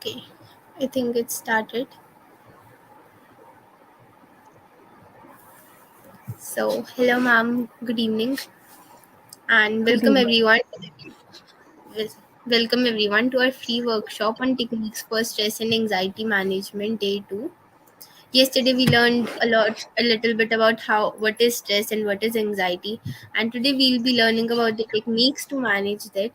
Okay, I think it started. So, hello, ma'am. Good evening, and Good evening. wel- welcome everyone to our free workshop on techniques for stress and anxiety management, day two. Yesterday, we learned a little bit about what is stress and what is anxiety, and today we'll be learning about the techniques to manage that.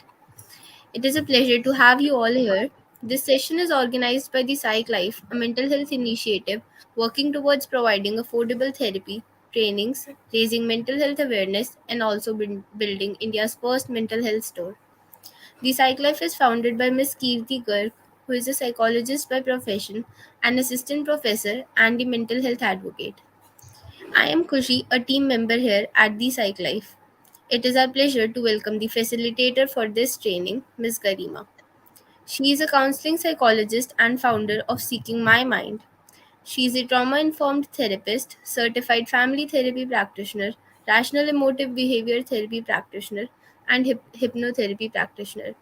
It is a pleasure to have you all here. This session is organized by the Psych Life, a mental health initiative working towards providing affordable therapy, trainings, raising mental health awareness, and also building India's first mental health store. The Psych Life is founded by Ms. Kirti Garg, who is a psychologist by profession, an assistant professor, and a mental health advocate. I am Kushi, a team member here at the Psych Life. It is our pleasure to welcome the facilitator for this training, Ms. Garima. She is a counseling psychologist and founder of Seeking My Mind. She is a trauma informed therapist, certified family therapy practitioner, rational emotive behavior therapy practitioner, and hypnotherapy practitioner.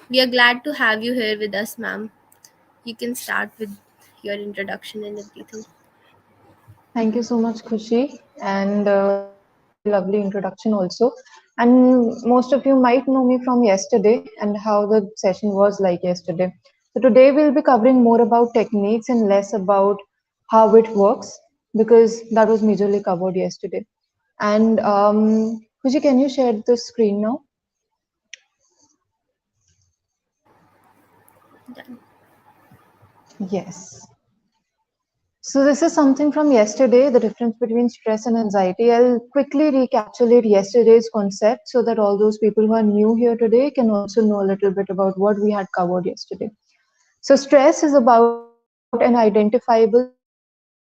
We are glad to have you here with us, ma'am. You can start with your introduction and everything. Thank you so much, Khushi, and that was a very lovely introduction also. And most of you might know me from yesterday and how the session was like yesterday. So today we'll be covering more about techniques and less about how it works because that was majorly covered yesterday. And Khushi, can you share the screen now? Done. Yes. So this is something from yesterday, the difference between stress and anxiety. I'll quickly recapitulate yesterday's concept so that all those people who are new here today can also know a little bit about what we had covered yesterday. So stress is about an identifiable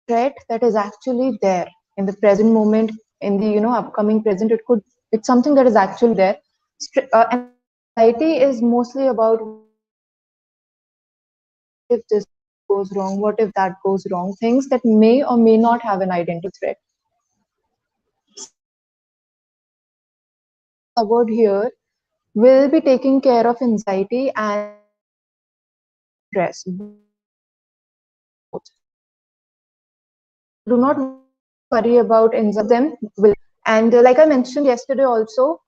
threat that is actually there in the present moment, in the upcoming present. It's something that is actually there. Anxiety is mostly about what if this goes wrong, what if this goes wrong, what if that goes wrong, things that may or may not have an identifiable threat. So the techniques that we have covered here will be taking care of anxiety and stress, both. So do not worry about anxiety. Them will. And like I mentioned yesterday also,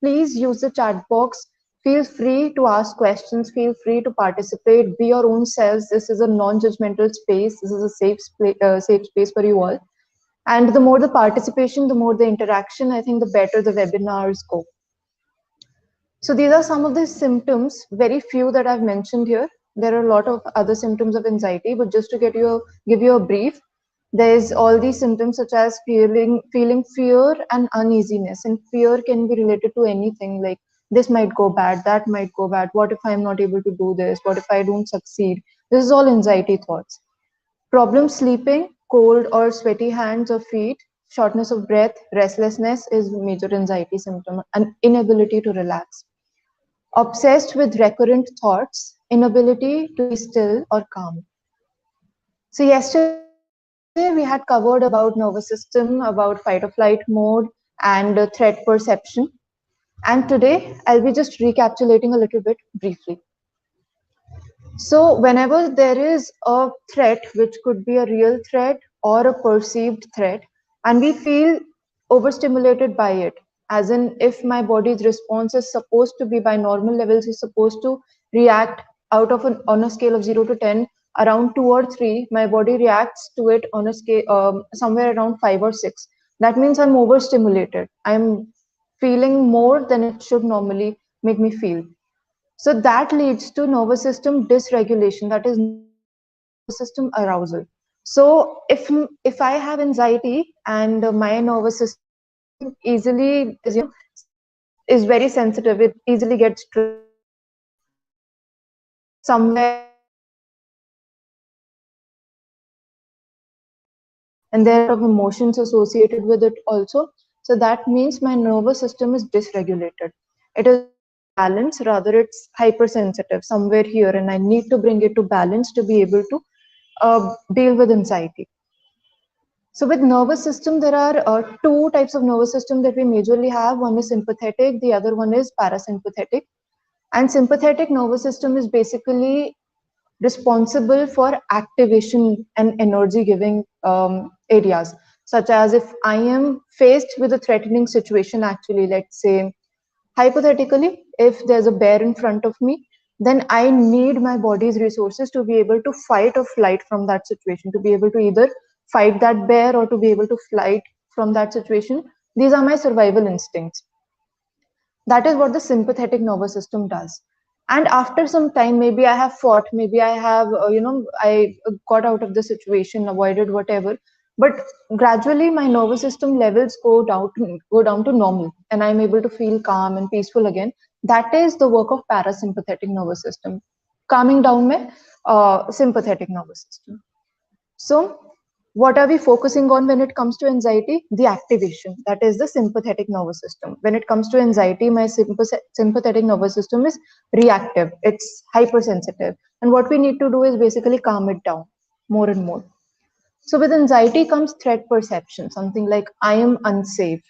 please use the chat box. Feel free to ask questions. Feel free to participate. Be your own selves. This is a non-judgmental space. This is a safe space for you all. And the more the participation, the more the interaction, I think the better the webinars go. So these are some of the symptoms, very few that I've mentioned here. There are a lot of other symptoms of anxiety, but just to give you a brief, there's all these symptoms such as feeling fear and uneasiness. And fear can be related to anything like this might go bad, that might go bad. What if I'm not able to do this? What if I don't succeed? This is all anxiety thoughts. Problem sleeping, cold or sweaty hands or feet, shortness of breath, restlessness is major anxiety symptom, and inability to relax. Obsessed with recurrent thoughts, inability to be still or calm. So yesterday we had covered about nervous system, about fight or flight mode, and threat perception. And today I'll be just recapitulating a little bit briefly. So whenever there is a threat, which could be a real threat or a perceived threat, and we feel overstimulated by it, as in if my body's response is supposed to be by normal levels, is supposed to react on a scale of 0 to 10, around 2 or 3, my body reacts to it on a scale somewhere around 5 or 6. That means I'm overstimulated. I'm feeling more than it should normally make me feel. So that leads to nervous system dysregulation, that is nervous system arousal. So if I have anxiety and my nervous system easily is very sensitive, it easily gets triggered. Somewhere and there are a lot of emotions associated with it also. So that means my nervous system is dysregulated. It is not in balance, rather it's hypersensitive somewhere here, and I need to bring it to balance to be able to deal with anxiety. So with nervous system, there are two types of nervous system that we majorly have. One is sympathetic, the other one is parasympathetic. And sympathetic nervous system is basically responsible for activation and energy giving areas, such as if I am faced with a threatening situation, actually, let's say, hypothetically, if there's a bear in front of me, then I need my body's resources to be able to fight or flight from that situation, to be able to either fight that bear or to be able to flight from that situation. These are my survival instincts. That is what the sympathetic nervous system does. And after some time, maybe I have fought, maybe I have, I got out of the situation, avoided whatever. But gradually, my nervous system levels go down to normal, and I'm able to feel calm and peaceful again. That is the work of parasympathetic nervous system, calming down my sympathetic nervous system. So, what are we focusing on when it comes to anxiety? The activation, that is the sympathetic nervous system. When it comes to anxiety, my sympathetic nervous system is reactive, it's hypersensitive. And what we need to do is basically calm it down more and more. So, with anxiety comes threat perception, something like I am unsafe.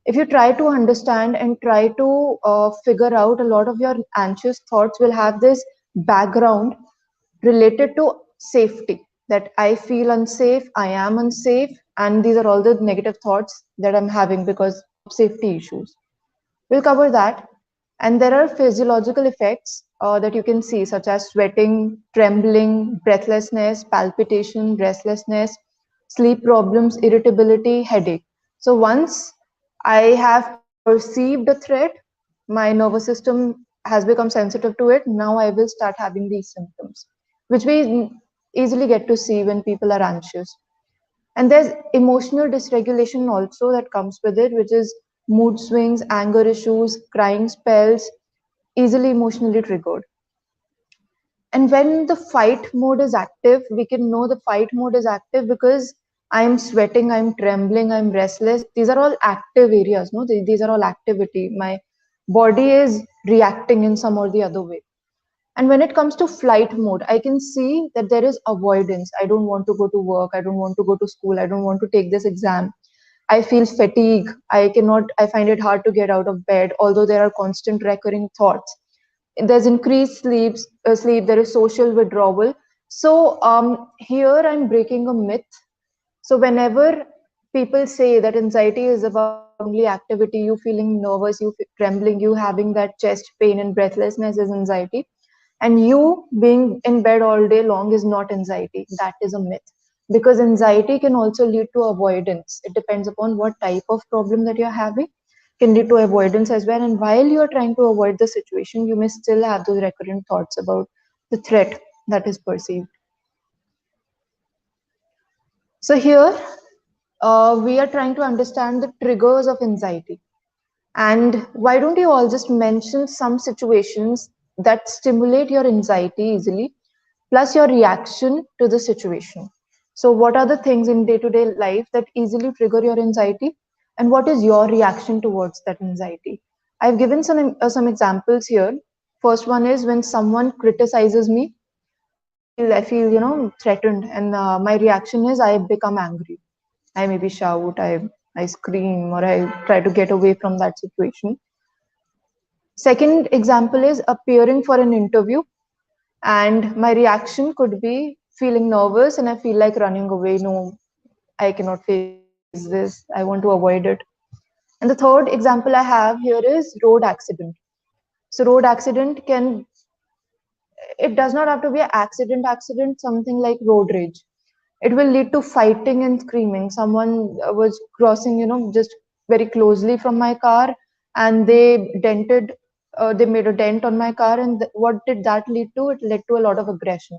If you try to understand and try to figure out, a lot of your anxious thoughts will have this background related to safety, that I feel unsafe, I am unsafe, and these are all the negative thoughts that I'm having because of safety issues. We'll cover that. And there are physiological effects that you can see, such as sweating, trembling, breathlessness, palpitation, restlessness, sleep problems, irritability, headache. So once I have perceived a threat, my nervous system has become sensitive to it. Now I will start having these symptoms, which we easily get to see when people are anxious. And there's emotional dysregulation also that comes with it, which is mood swings, anger issues, crying spells, easily emotionally triggered. And when the fight mode is active, we can know the fight mode is active because I'm sweating, I'm trembling, I'm restless. These are all active areas, no? These are all activity. My body is reacting in some or the other way. And when it comes to flight mode, I can see that there is avoidance. I don't want to go to work. I don't want to go to school. I don't want to take this exam. I feel fatigue. I find it hard to get out of bed, although there are constant recurring thoughts. There's increased sleep, there is social withdrawal. So here I'm breaking a myth. So whenever people say that anxiety is about only activity, you feeling nervous, trembling, you having that chest pain and breathlessness is anxiety, and you being in bed all day long is not anxiety. That is a myth. Because anxiety can also lead to avoidance. It depends upon what type of problem that you're having, can lead to avoidance as well. And while you're trying to avoid the situation, you may still have those recurrent thoughts about the threat that is perceived. So here we are trying to understand the triggers of anxiety. And why don't you all just mention some situations that stimulate your anxiety easily, plus your reaction to the situation? So, what are the things in day to day life that easily trigger your anxiety, and what is your reaction towards that anxiety? I've given some examples here. First one is when someone criticizes me, I feel threatened, and my reaction is I become angry. I maybe shout, I scream, or I try to get away from that situation. Second example is appearing for an interview, and my reaction could be feeling nervous and I feel like running away. No, I cannot face this, I want to avoid it. And the third example I have here is road accident. So road accident can, it does not have to be an accident, something like road rage. It will lead to fighting and screaming. Someone was crossing, just very closely from my car, and they made a dent on my car, and what did that lead to? It led to a lot of aggression.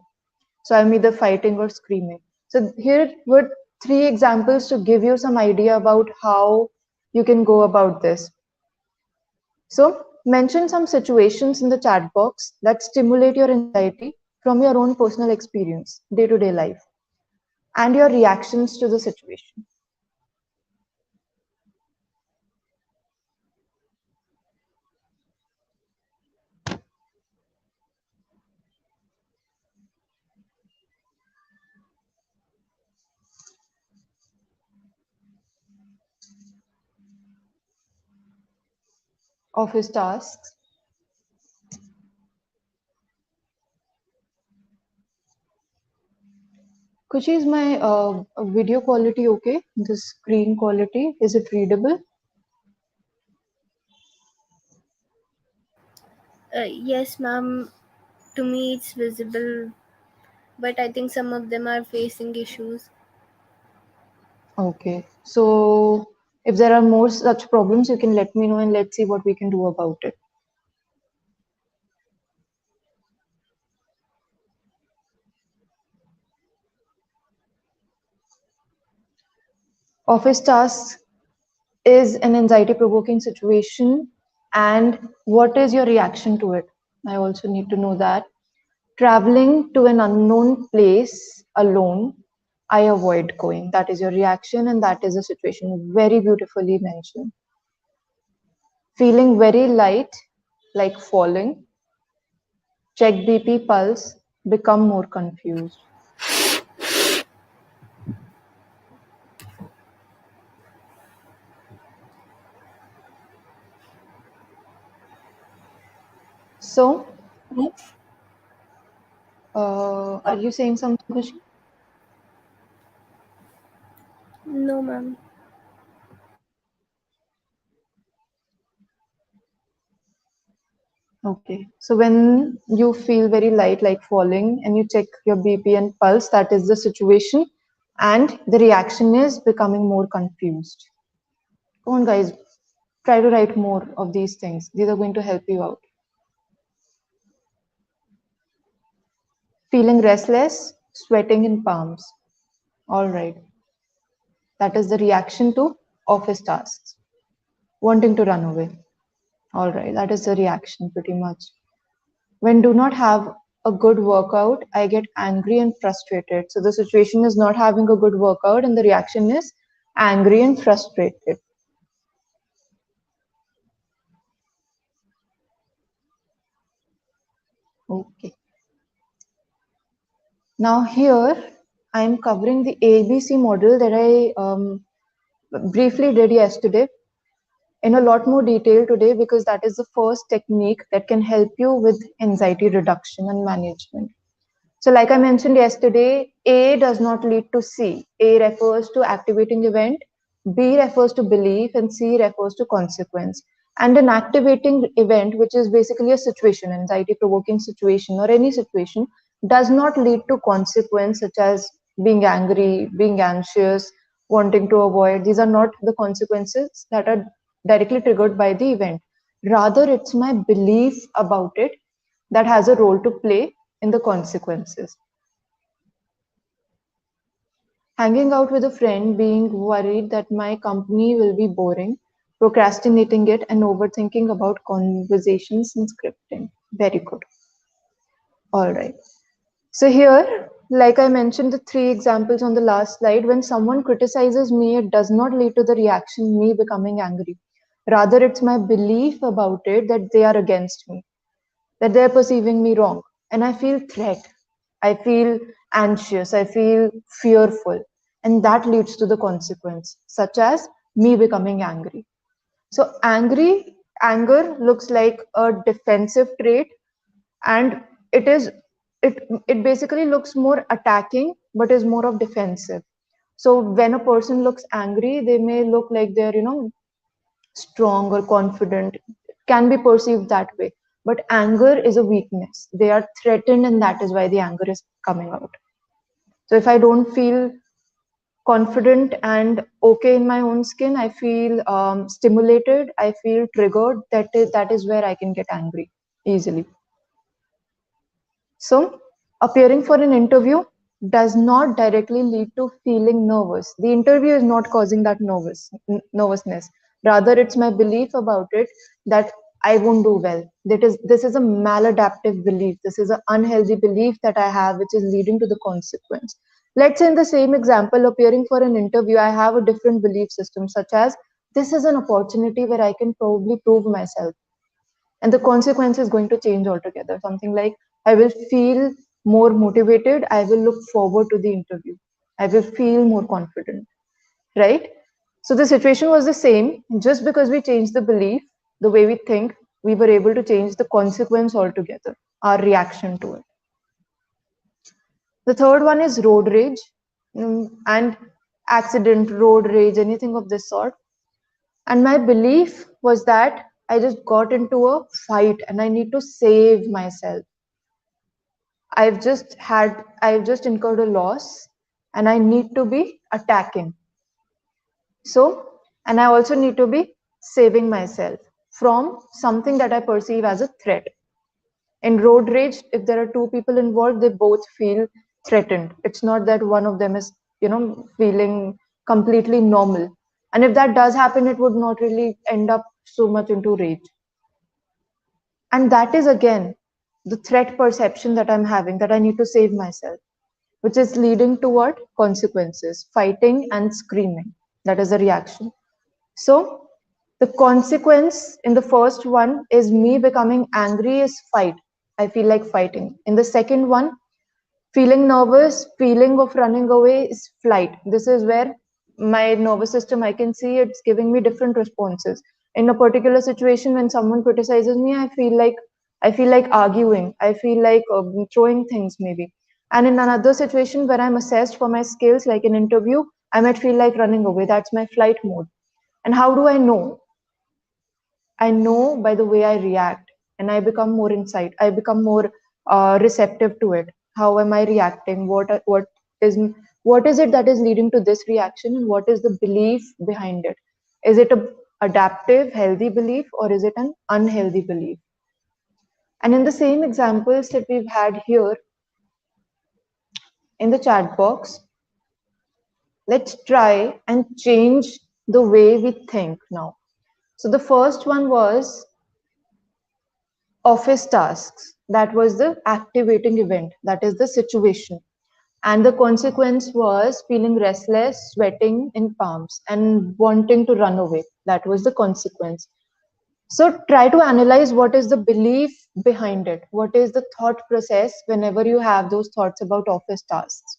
So I'm either fighting or screaming. So here were three examples to give you some idea about how you can go about this. So mention some situations in the chat box that stimulate your anxiety from your own personal experience, day to day life, and your reactions to the situation. Office tasks. Kushi, is my video quality okay? The screen quality, is it readable? Yes, ma'am. To me, it's visible, but I think some of them are facing issues. Okay. So if there are more such problems, you can let me know and let's see what we can do about it. Office tasks is an anxiety provoking situation, and what is your reaction to it? I also need to know that. Traveling to an unknown place alone, I avoid going. That is your reaction, and that is a situation very beautifully mentioned. Feeling very light, like falling, check BP pulse, become more confused. So, are you saying something, Kushi? No, ma'am. Okay. So when you feel very light, like falling, and you check your BP and pulse, that is the situation, and the reaction is becoming more confused. Come on, guys, try to write more of these things. These are going to help you out. Feeling restless, sweating in palms. All right. That is the reaction to office tasks. Wanting to run away. All right. That is the reaction pretty much. When do not have a good workout, I get angry and frustrated. So the situation is not having a good workout, and the reaction is angry and frustrated. Okay. Now here I'm covering the ABC model that I briefly did yesterday in a lot more detail today because that is the first technique that can help you with anxiety reduction and management. So, like I mentioned yesterday, A does not lead to C. A refers to activating event, B refers to belief, and C refers to consequence. And an activating event, which is basically a situation, anxiety provoking situation, or any situation, does not lead to consequence such as being angry, being anxious, wanting to avoid. These are not the consequences that are directly triggered by the event. Rather, it's my belief about it that has a role to play in the consequences. Hanging out with a friend, being worried that my company will be boring, procrastinating it, and overthinking about conversations and scripting. Very good. All right. So, here, like I mentioned, the three examples on the last slide, when someone criticizes me, it does not lead to the reaction, me becoming angry. Rather, it's my belief about it that they are against me, that they're perceiving me wrong, and I feel threat, I feel anxious, I feel fearful, and that leads to the consequence such as me becoming angry. So anger looks like a defensive trait, and it is it basically looks more attacking but is more of defensive. So when a person looks angry, they may look like they're strong or confident, can be perceived that way. But anger is a weakness. They are threatened, and that is why the anger is coming out. So if I don't feel confident and okay in my own skin, I feel stimulated, I feel triggered. That is where I can get angry easily. So, appearing for an interview does not directly lead to feeling nervous. The interview is not causing that nervousness. Rather, it's my belief about it that I won't do well. This is a maladaptive belief. This is an unhealthy belief that I have, which is leading to the consequence. Let's say in the same example, appearing for an interview, I have a different belief system, such as this is an opportunity where I can probably prove myself, and the consequence is going to change altogether. Something like I will feel more motivated, I will look forward to the interview, I will feel more confident, right? So the situation was the same. Just because we changed the belief, the way we think, we were able to change the consequence altogether, our reaction to it. The third one is road rage. and accident, road rage, anything of this sort. And my belief was that I just got into a fight and I need to save myself. I've just incurred a loss and I need to be attacking. So, and I also need to be saving myself from something that I perceive as a threat. In road rage, if there are two people involved, they both feel threatened. It's not that one of them is, feeling completely normal. And if that does happen, it would not really end up so much into rage. And that is again the threat perception that I'm having, that I need to save myself, which is leading to what? Consequences, fighting and screaming. That is a reaction. So the consequence in the first one is me becoming angry is fight. I feel like fighting. In the second one, feeling nervous, feeling of running away is flight. This is where my nervous system, I can see it's giving me different responses. In a particular situation, when someone criticizes me, I feel like arguing. I feel like throwing things maybe. And in another situation where I'm assessed for my skills, like an interview, I might feel like running away. That's my flight mode. And how do I know? I know by the way I react, and I become more insight. I become more receptive to it. How am I reacting? Is what is it that is leading to this reaction, and what is the belief behind it? Is it a adaptive, healthy belief, or is it an unhealthy belief? And in the same examples that we've had here in the chat box, let's try and change the way we think now. So the first one was office tasks. That was the activating event, that is the situation. And the consequence was feeling restless, sweating in palms, and wanting to run away. That was the consequence. So try to analyze what is the belief behind it. What is the thought process whenever you have those thoughts about office tasks?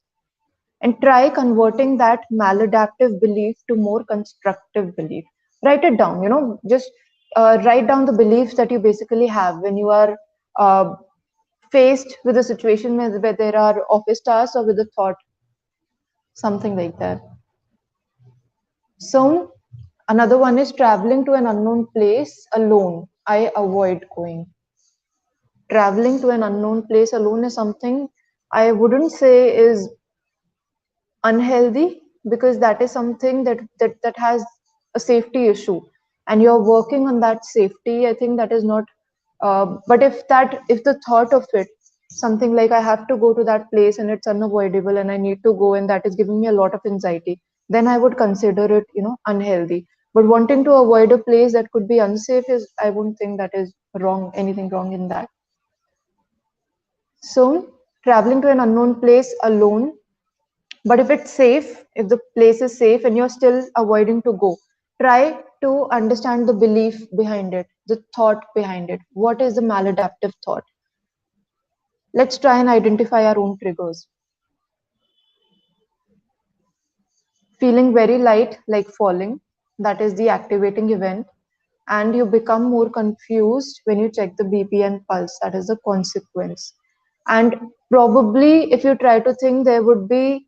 And try converting that maladaptive belief to more constructive belief. Write it down, just write down the beliefs that you basically have when you are uh, faced with a situation where there are office tasks or with a thought, something like that. So another one is traveling to an unknown place alone. I avoid going. Traveling to an unknown place alone is something I wouldn't say is unhealthy, because that is something that has a safety issue and you're working on that safety. I think that is not but if the thought of it, something like I have to go to that place and it's unavoidable and I need to go and that is giving me a lot of anxiety, then I would consider it, unhealthy. But wanting to avoid a place that could be unsafe is, I wouldn't think that is wrong, anything wrong in that. So traveling to an unknown place alone, but if it's safe, if the place is safe and you're still avoiding to go, try to understand the belief behind it, the thought behind it. What is the maladaptive thought? Let's try and identify our own triggers. Feeling very light, like falling, that is the activating event. And you become more confused when you check the BP and pulse, that is the consequence. And probably, if you try to think, there would be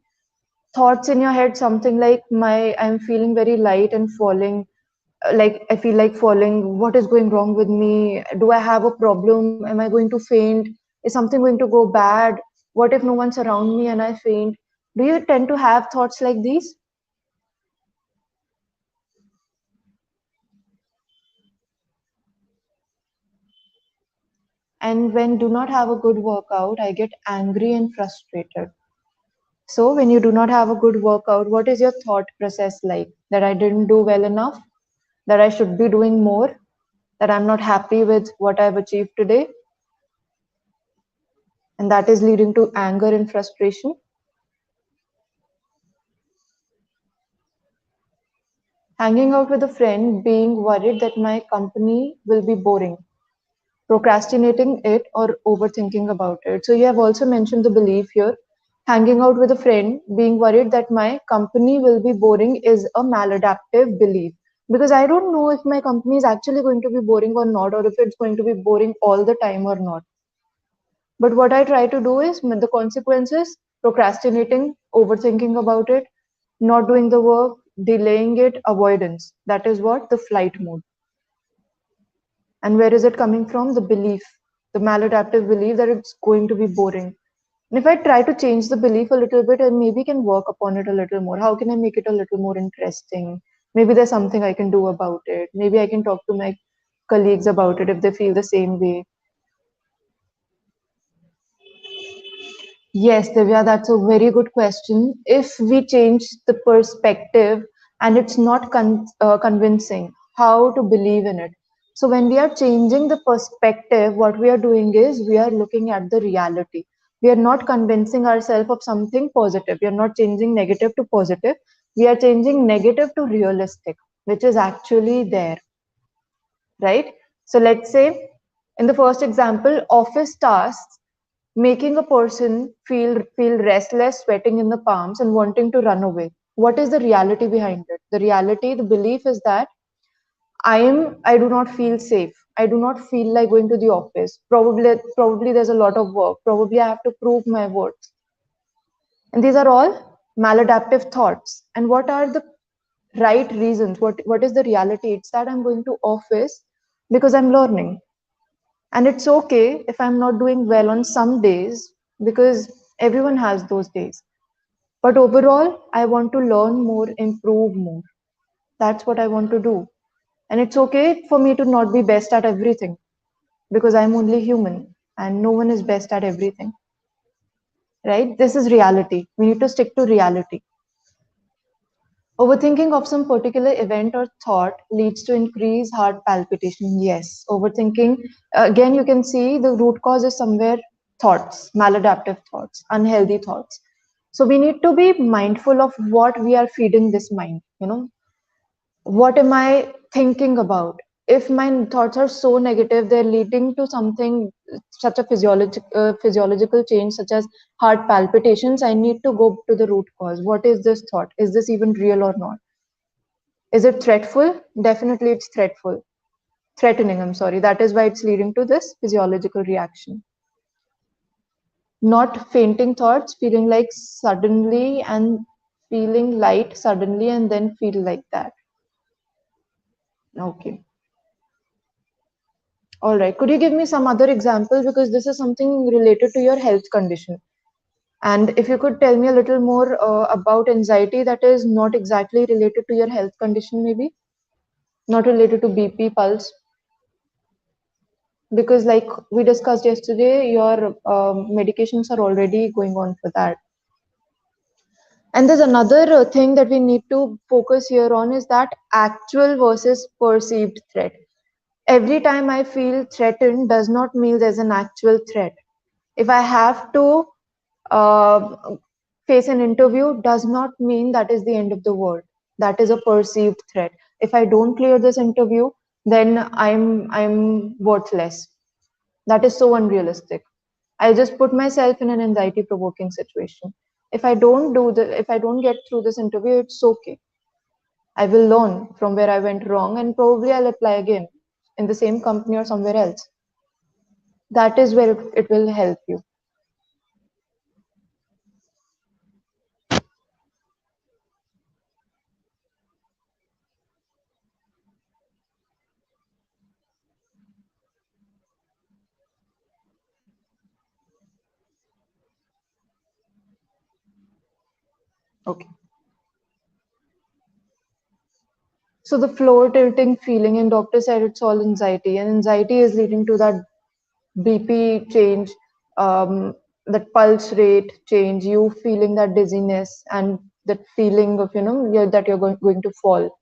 thoughts in your head, something like, I'm feeling very light and falling, like I feel like falling. What is going wrong with me? Do I have a problem? Am I going to faint? Is something going to go bad? What if no one's around me and I faint? Do you tend to have thoughts like these? And when do not have a good workout, I get angry and frustrated. So when you do not have a good workout, what is your thought process like? That I didn't do well enough, that I should be doing more, that I'm not happy with what I've achieved today, and that is leading to anger and frustration. Hanging out with a friend, being worried that my company will be boring, procrastinating it or overthinking about it. So you have also mentioned the belief here. Hanging out with a friend, being worried that my company will be boring is a maladaptive belief. Because I don't know if my company is actually going to be boring or not, or if it's going to be boring all the time or not. But what I try to do is, the consequences, procrastinating overthinking about it, not doing the work, delaying it, avoidance. That is what the flight mode. And where is it coming from? The belief, the maladaptive belief that it's going to be boring. And if I try to change the belief a little bit and maybe can work upon it a little more, how can I make it a little more interesting? Maybe there's something I can do about it. Maybe I can talk to my colleagues about it if they feel the same way. Yes, Divya, that's a very good question. If we change the perspective and it's not convincing, how to believe in it? So, when we are changing the perspective, what we are doing is we are looking at the reality. We are not convincing ourselves of something positive. We are not changing negative to positive. We are changing negative to realistic, which is actually there, right? So, let's say in the first example, office tasks making a person feel restless, sweating in the palms, and wanting to run away. What is the reality behind it? The reality, the belief is that I do not feel safe. I do not feel like going to the office. Probably there's a lot of work. Probably I have to prove my worth. And these are all maladaptive thoughts. And what are the right reasons? What is the reality? It's that I'm going to office because I'm learning. And it's okay if I'm not doing well on some days because everyone has those days. But overall, I want to learn more, improve more. That's what I want to do. And it's okay for me to not be best at everything because I'm only human and no one is best at everything. Right? This is reality. We need to stick to reality. Overthinking of some particular event or thought leads to increased heart palpitation. Yes, overthinking. Again, you can see the root cause is somewhere thoughts, maladaptive thoughts, unhealthy thoughts. So we need to be mindful of what we are feeding this mind. What am I thinking about? If my thoughts are so negative, they're leading to something, such a physiological change, such as heart palpitations. I need to go to the root cause. What is this thought? Is this even real or not? Is it threatful? Definitely it's threatful. Threatening, I'm sorry. That is why it's leading to this physiological reaction. Not fainting thoughts, feeling like suddenly and feeling light suddenly and then feel like that. Okay. All right. Could you give me some other example? Because this is something related to your health condition. And if you could tell me a little more about anxiety that is not exactly related to your health condition, maybe not related to BP, pulse. Because like we discussed yesterday, your medications are already going on for that. And there's another thing that we need to focus here on is that actual versus perceived threat. Every time I feel threatened does not mean there's an actual threat. If I have to uh, face an interview, does not mean that is the end of the world. That is a perceived threat. If I don't clear this interview, then I'm worthless. That is so unrealistic. I just put myself in an anxiety provoking situation. If I don't get through this interview, it's okay. I will learn from where I went wrong and probably I'll apply again in the same company or somewhere else. That is where it will help you. Okay. So the floor tilting feeling, and doctor said it's all anxiety, and anxiety is leading to that BP change, that pulse rate change, you feeling that dizziness and that feeling of that you're going to fall.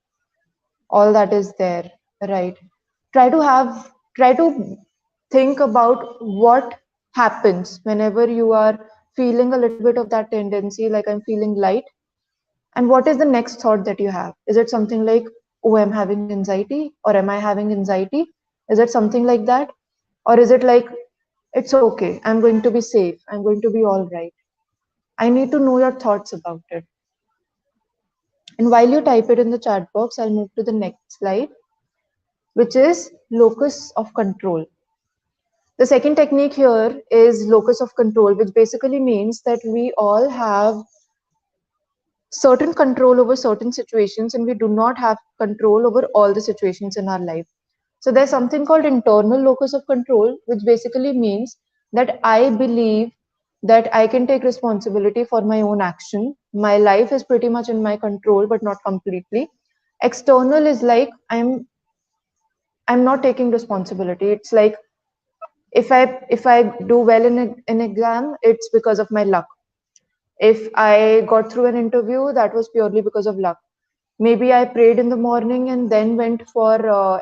All that is there, right? Try to have try to think about what happens whenever you are feeling a little bit of that tendency, like I'm feeling light, and what is the next thought that you have? Is it something like, oh, I'm having anxiety, or am I having anxiety? Is it something like that? Or is it like, it's okay, I'm going to be safe, I'm going to be all right? I need to know your thoughts about it. And while you type it in the chat box, I'll move to the next slide, which is locus of control. The second technique here is locus of control, which basically means that we all have certain control over certain situations, and we do not have control over all the situations in our life. So there's something called internal locus of control, which basically means that I believe that I can take responsibility for my own action. My life is pretty much in my control, but not completely. External is like I'm not taking responsibility. It's like if I do well in an exam, it's because of my luck. If I got through an interview, that was purely because of luck. Maybe I prayed in the morning and then went for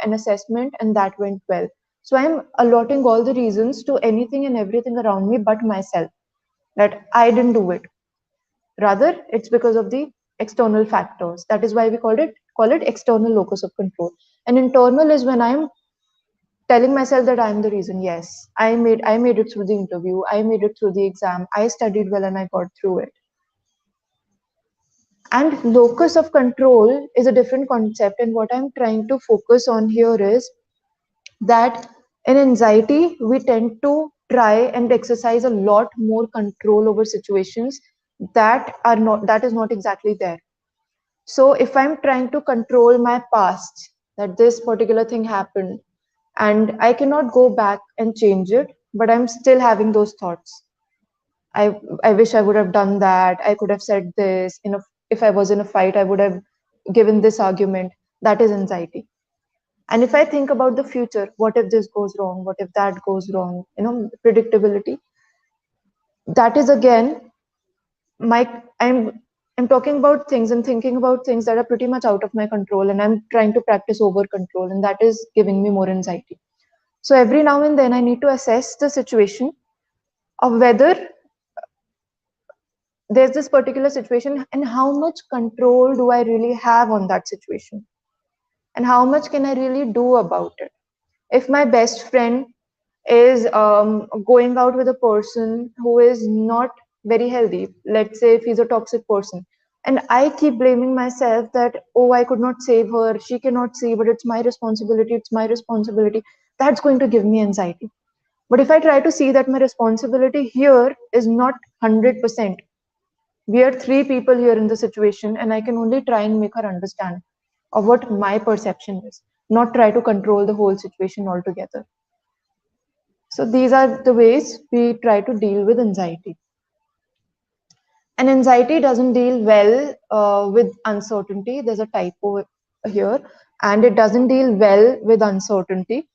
an assessment and that went well. So I'm allotting all the reasons to anything and everything around me but myself, that I didn't do it. Rather, it's because of the external factors. That is why we call it external locus of control. And internal is when I'm telling myself that I'm the reason. Yes, I made it through the interview. I made it through the exam. I studied well and I got through it. And locus of control is a different concept. And what I'm trying to focus on here is that in anxiety, we tend to try and exercise a lot more control over situations that is not exactly there. So if I'm trying to control my past, that this particular thing happened, and I cannot go back and change it, but I'm still having those thoughts. I wish I would have done that. I could have said this. If I was in a fight, I would have given this argument. That is anxiety. And if I think about the future, what if this goes wrong? What if that goes wrong? Predictability. That is again my I'm talking about things and thinking about things that are pretty much out of my control, and I'm trying to practice over control, and that is giving me more anxiety. So every now and then I need to assess the situation of whether there's this particular situation and how much control do I really have on that situation, and how much can I really do about it. If my best friend is going out with a person who is not very healthy, let's say if he's a toxic person, and I keep blaming myself that, oh, I could not save her, she cannot see, but it's my responsibility, that's going to give me anxiety. But if I try to see that my responsibility here is not 100%, we are three people here in the situation, and I can only try and make her understand of what my perception is, not try to control the whole situation altogether. So these are the ways we try to deal with anxiety. And anxiety doesn't deal well with uncertainty. There's a typo here, and it doesn't deal well with uncertainty.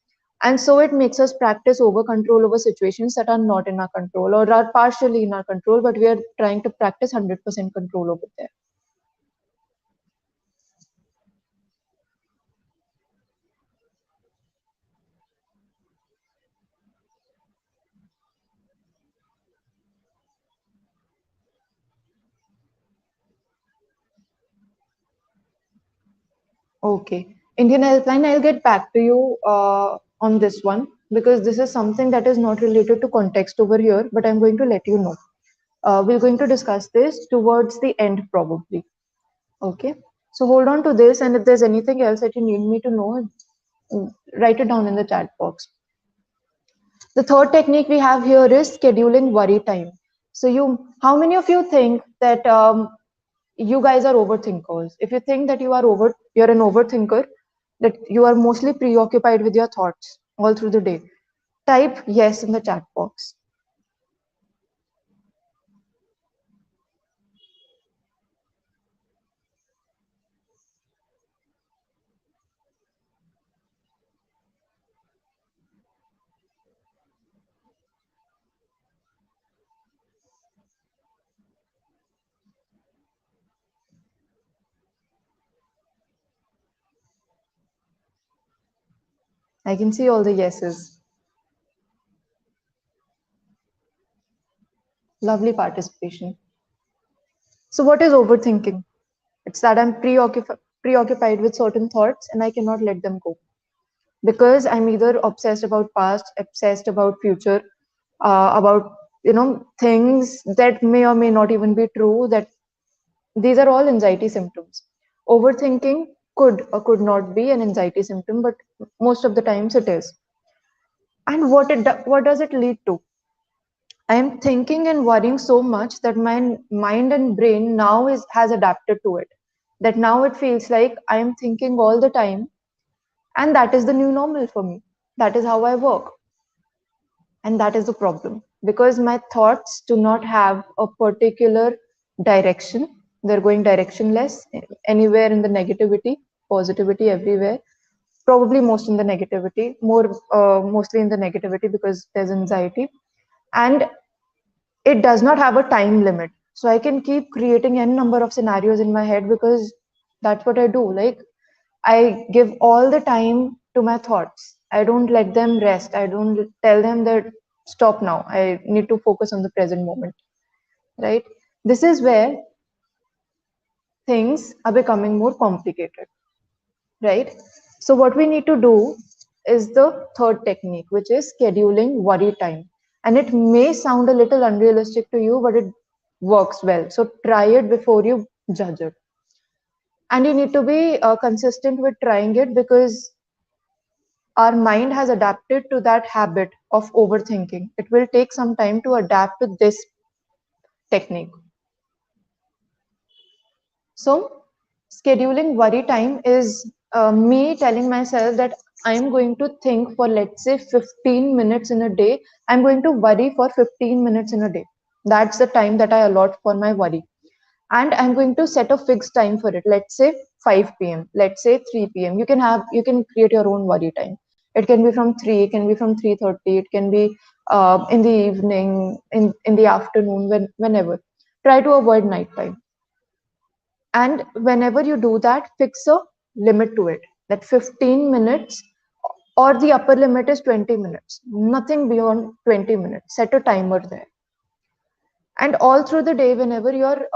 And so it makes us practice over control over situations that are not in our control or are partially in our control, but we are trying to practice 100% control over there. Okay. Indian Helpline, I'll get back to you on this one because this is something that is not related to context over here, but I'm going to let you know. We're going to discuss this towards the end, probably. Okay. So hold on to this, and if there's anything else that you need me to know, write it down in the chat box. The third technique we have here is scheduling worry time. So how many of you think that you guys are overthinkers? If you think that you're an overthinker, that you are mostly preoccupied with your thoughts all through the day, type yes in the chat box. I can see all the yeses. Lovely participation. So, what is overthinking? It's that I'm preoccupied with certain thoughts and I cannot let them go because I'm either obsessed about past, obsessed about future, about things that may or may not even be true. That these are all anxiety symptoms. Overthinking could or could not be an anxiety symptom, but most of the times it is. And what does it lead to? I am thinking and worrying so much that my mind and brain now is has adapted to it. That now it feels like I am thinking all the time, and that is the new normal for me. That is how I work. And that is the problem because my thoughts do not have a particular direction. They're going directionless anywhere in the negativity, positivity everywhere. Probably most in the negativity, mostly in the negativity because there's anxiety. And it does not have a time limit. So I can keep creating n number of scenarios in my head because that's what I do. Like I give all the time to my thoughts. I don't let them rest. I don't tell them that stop now. I need to focus on the present moment. Right? This is where things are becoming more complicated. Right? So what we need to do is the third technique, which is scheduling worry time. And it may sound a little unrealistic to you, but it works well. So try it before you judge it. And you need to be consistent with trying it because our mind has adapted to that habit of overthinking. It will take some time to adapt to this technique. So, scheduling worry time is me telling myself that I'm going to think for, let's say, 15 minutes in a day. I'm going to worry for 15 minutes in a day. That's the time that I allot for my worry. And I'm going to set a fixed time for it. Let's say 5 p.m. Let's say 3 p.m. You can create your own worry time. It can be from 3, it can be from 3:30, it can be in the evening, in the afternoon, whenever. Try to avoid night time. And whenever you do that, fix a limit to it. That 15 minutes or the upper limit is 20 minutes. Nothing beyond 20 minutes. Set a timer there. And all through the day, whenever you're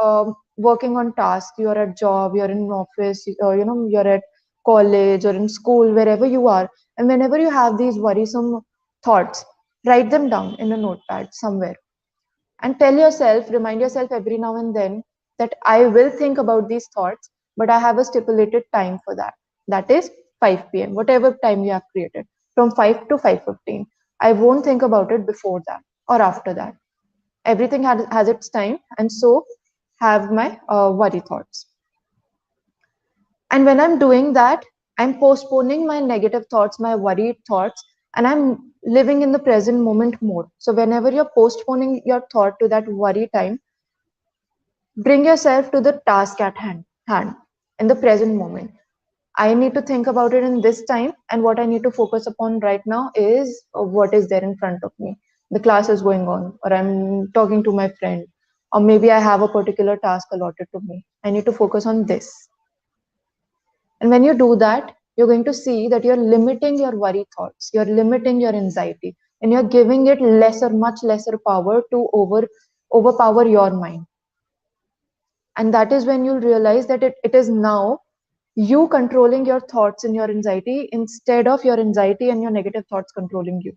working on task, you're at job, you're in office, or you're at college or in school, wherever you are, and whenever you have these worrisome thoughts, write them down in a notepad somewhere and tell yourself, remind yourself every now and then that I will think about these thoughts, but I have a stipulated time for that. That is 5 p.m., whatever time you have created, from 5 to 5:15. I won't think about it before that or after that. Everything has its time, and so have my worry thoughts. And when I'm doing that, I'm postponing my negative thoughts, my worried thoughts, and I'm living in the present moment more. So whenever you're postponing your thought to that worry time, bring yourself to the task at hand in the present moment. I need to think about it in this time, and what I need to focus upon right now is what is there in front of me. The class is going on, or I'm talking to my friend, or maybe I have a particular task allotted to me. I need to focus on this. And when you do that, you're going to see that you're limiting your worry thoughts, you're limiting your anxiety, and you're giving it lesser, much lesser power to overpower your mind. And that is when you'll realize that it is now you controlling your thoughts and your anxiety instead of your anxiety and your negative thoughts controlling you.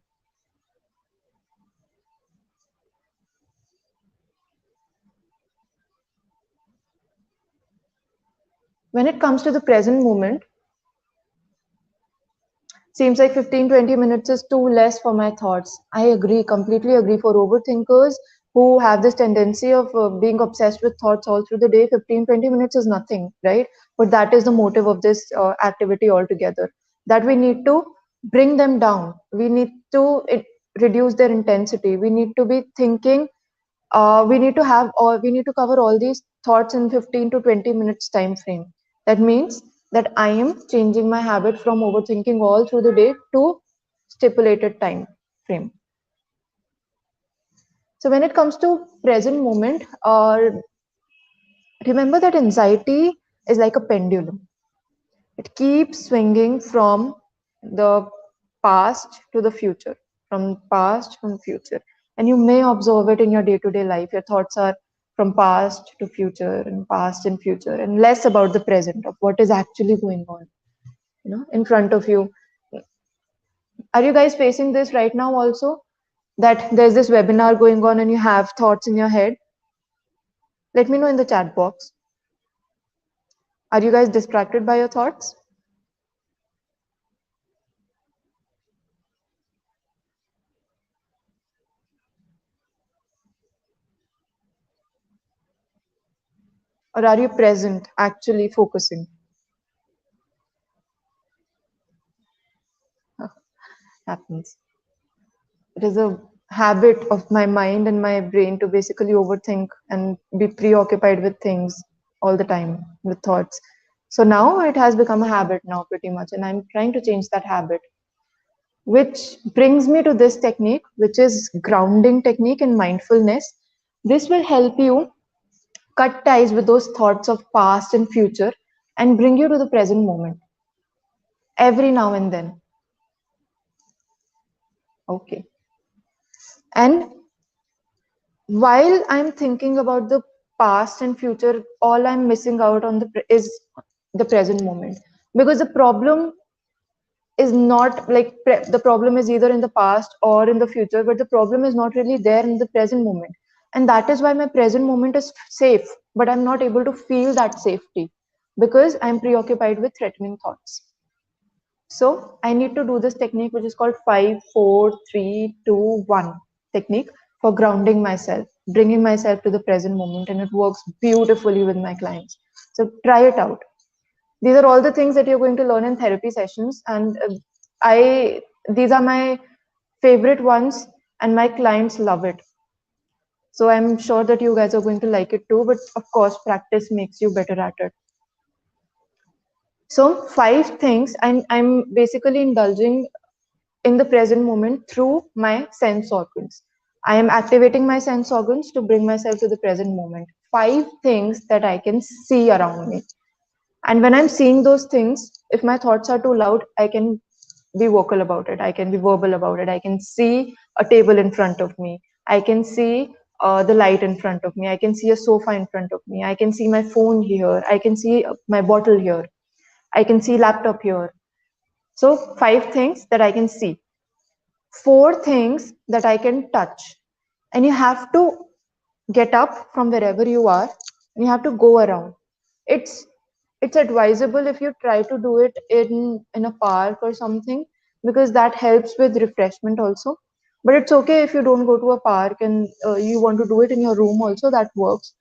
When it comes to the present moment, seems like 15-20 minutes is too less for my thoughts. I agree, completely agree. For overthinkers who have this tendency of being obsessed with thoughts all through the day, 15-20 minutes is nothing, right? But that is the motive of this activity altogether. That we need to bring them down. We need to reduce their intensity. We need to be thinking we need to cover all these thoughts in 15 to 20 minutes time frame. That means that I am changing my habit from overthinking all through the day to stipulated time frame. So when it comes to present moment, remember that anxiety is like a pendulum. It keeps swinging from the past to the future, from past from future. And you may observe it in your day-to-day life. Your thoughts are from past to future and past and future, and less about the present of what is actually going on, in front of you. Are you guys facing this right now also? That there's this webinar going on and you have thoughts in your head? Let me know in the chat box. Are you guys distracted by your thoughts? or are you present, actually focusing? Happens. It is a habit of my mind and my brain to basically overthink and be preoccupied with things all the time, with thoughts. So now it has become a habit now, pretty much, and I'm trying to change that habit. Which brings me to this technique, which is grounding technique and mindfulness. This will help you cut ties with those thoughts of past and future and bring you to the present moment every now and then. Okay. And while I'm thinking about the past and future, all I'm missing out on is the present moment, because the problem is not like the problem is either in the past or in the future, but the problem is not really there in the present moment. And that is why my present moment is safe, but I'm not able to feel that safety because I'm preoccupied with threatening thoughts. So I need to do this technique, which is called 5, 4, 3, 2, 1 technique for grounding myself, bringing myself to the present moment, and it works beautifully with my clients. So try it out. These are all the things that you're going to learn in therapy sessions, and I these are my favorite ones, and my clients love it. So I'm sure that you guys are going to like it too. But of course, practice makes you better at it. So 5 things, and I'm basically indulging in the present moment through my sense organs. I am activating my sense organs to bring myself to the present moment. 5 things that I can see around me. And when I'm seeing those things, if my thoughts are too loud, I can be vocal about it. I can be verbal about it. I can see a table in front of me. I can see the light in front of me. I can see a sofa in front of me. I can see my phone here. I can see my bottle here. I can see laptop here. So 5 things that I can see. 4 things that I can touch. And you have to get up from wherever you are and you have to go around. It's it's advisable if you try to do it in a park or something, because that helps with refreshment also. But it's okay if you don't go to a park and you want to do it in your room also, that works.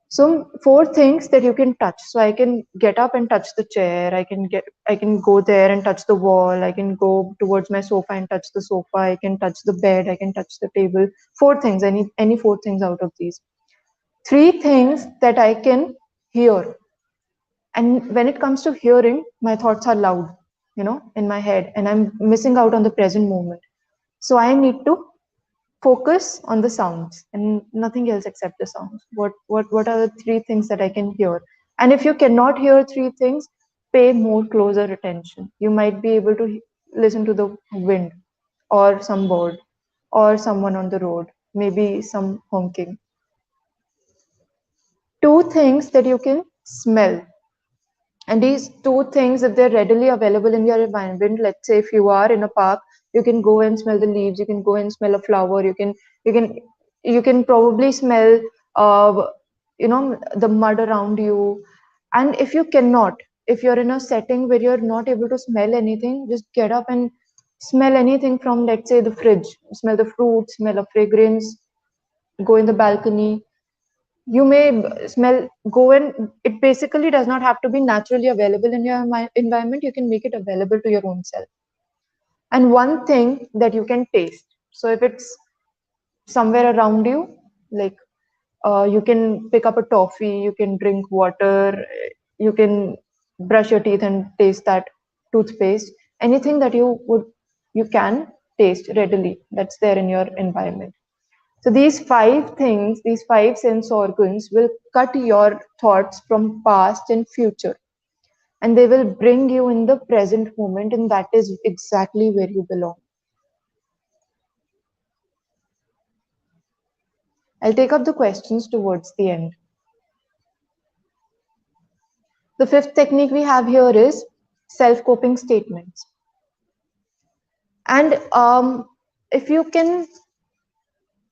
So 4 things that you can touch. So I can get up and touch the chair. I can go there and touch the wall. I can go towards my sofa and touch the sofa. I can touch the bed. I can touch the table. 4 things. Any 4 things out of these. 3 things that I can hear. And when it comes to hearing, my thoughts are loud, in my head, and I'm missing out on the present moment. So I need to focus on the sounds and nothing else except the sounds. What are the 3 things that I can hear? And if you cannot hear 3 things, pay more closer attention. You might be able to listen to the wind, or some bird, or someone on the road, maybe some honking. 2 things that you can smell. And these 2 things, if they're readily available in your environment, let's say if you are in a park, you can go and smell the leaves, you can go and smell a flower, you can you can probably smell uh, the mud around you. And if you cannot, if you're in a setting where you're not able to smell anything, just get up and smell anything from, let's say, the fridge. Smell the fruit, smell a fragrance, go in the balcony. You may smell, go and it basically does not have to be naturally available in your environment. You can make it available to your own self. And one thing that you can taste. So if it's somewhere around you, like you can pick up a toffee, you can drink water, you can brush your teeth and taste that toothpaste. Anything that you can taste readily, that's there in your environment. So these 5 things, these 5 sense organs will cut your thoughts from past and future, and they will bring you in the present moment, and that is exactly where you belong. I'll take up the questions towards the end. The fifth technique we have here is self-coping statements. And if you can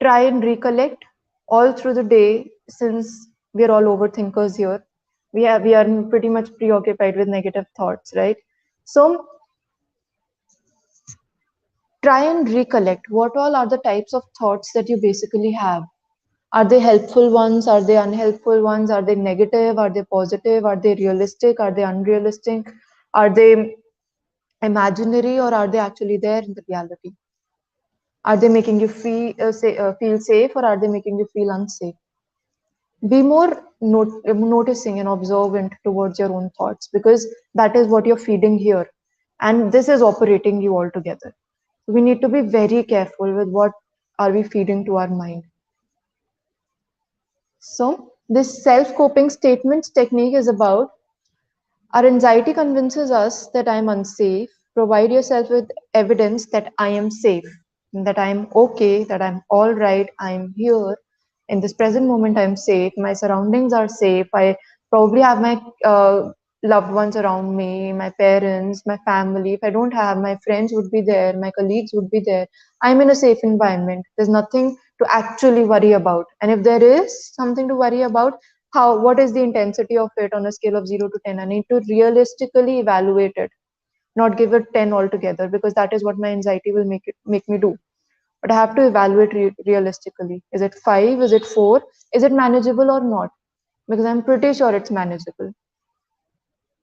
try and recollect all through the day, since we're all overthinkers here, we are pretty much preoccupied with negative thoughts, right? So try and recollect what all are the types of thoughts that you basically have. Are they helpful ones? Are they unhelpful ones? Are they negative? Are they positive? Are they realistic? Are they unrealistic? Are they imaginary, or are they actually there in the reality? Are they making you feel safe, or are they making you feel unsafe? Be more noticing and observant towards your own thoughts, because that is what you're feeding here, and this is operating you altogether. So we need to be very careful with what are we feeding to our mind. So this self-coping statements technique is about: our anxiety convinces us that I am unsafe. Provide yourself with evidence that I am safe, that I am okay, that I'm all right, I'm here. In this present moment, I'm safe. My surroundings are safe. I probably have my loved ones around me, my parents, my family. If I don't have, my friends would be there, my colleagues would be there. I'm in a safe environment. There's nothing to actually worry about. And if there is something to worry about, what is the intensity of it on a scale of 0 to 10? I need to realistically evaluate it, not give it 10 altogether, because that is what my anxiety will make me do. But I have to evaluate realistically. Is it 5? Is it 4? Is it manageable or not? Because I'm pretty sure it's manageable.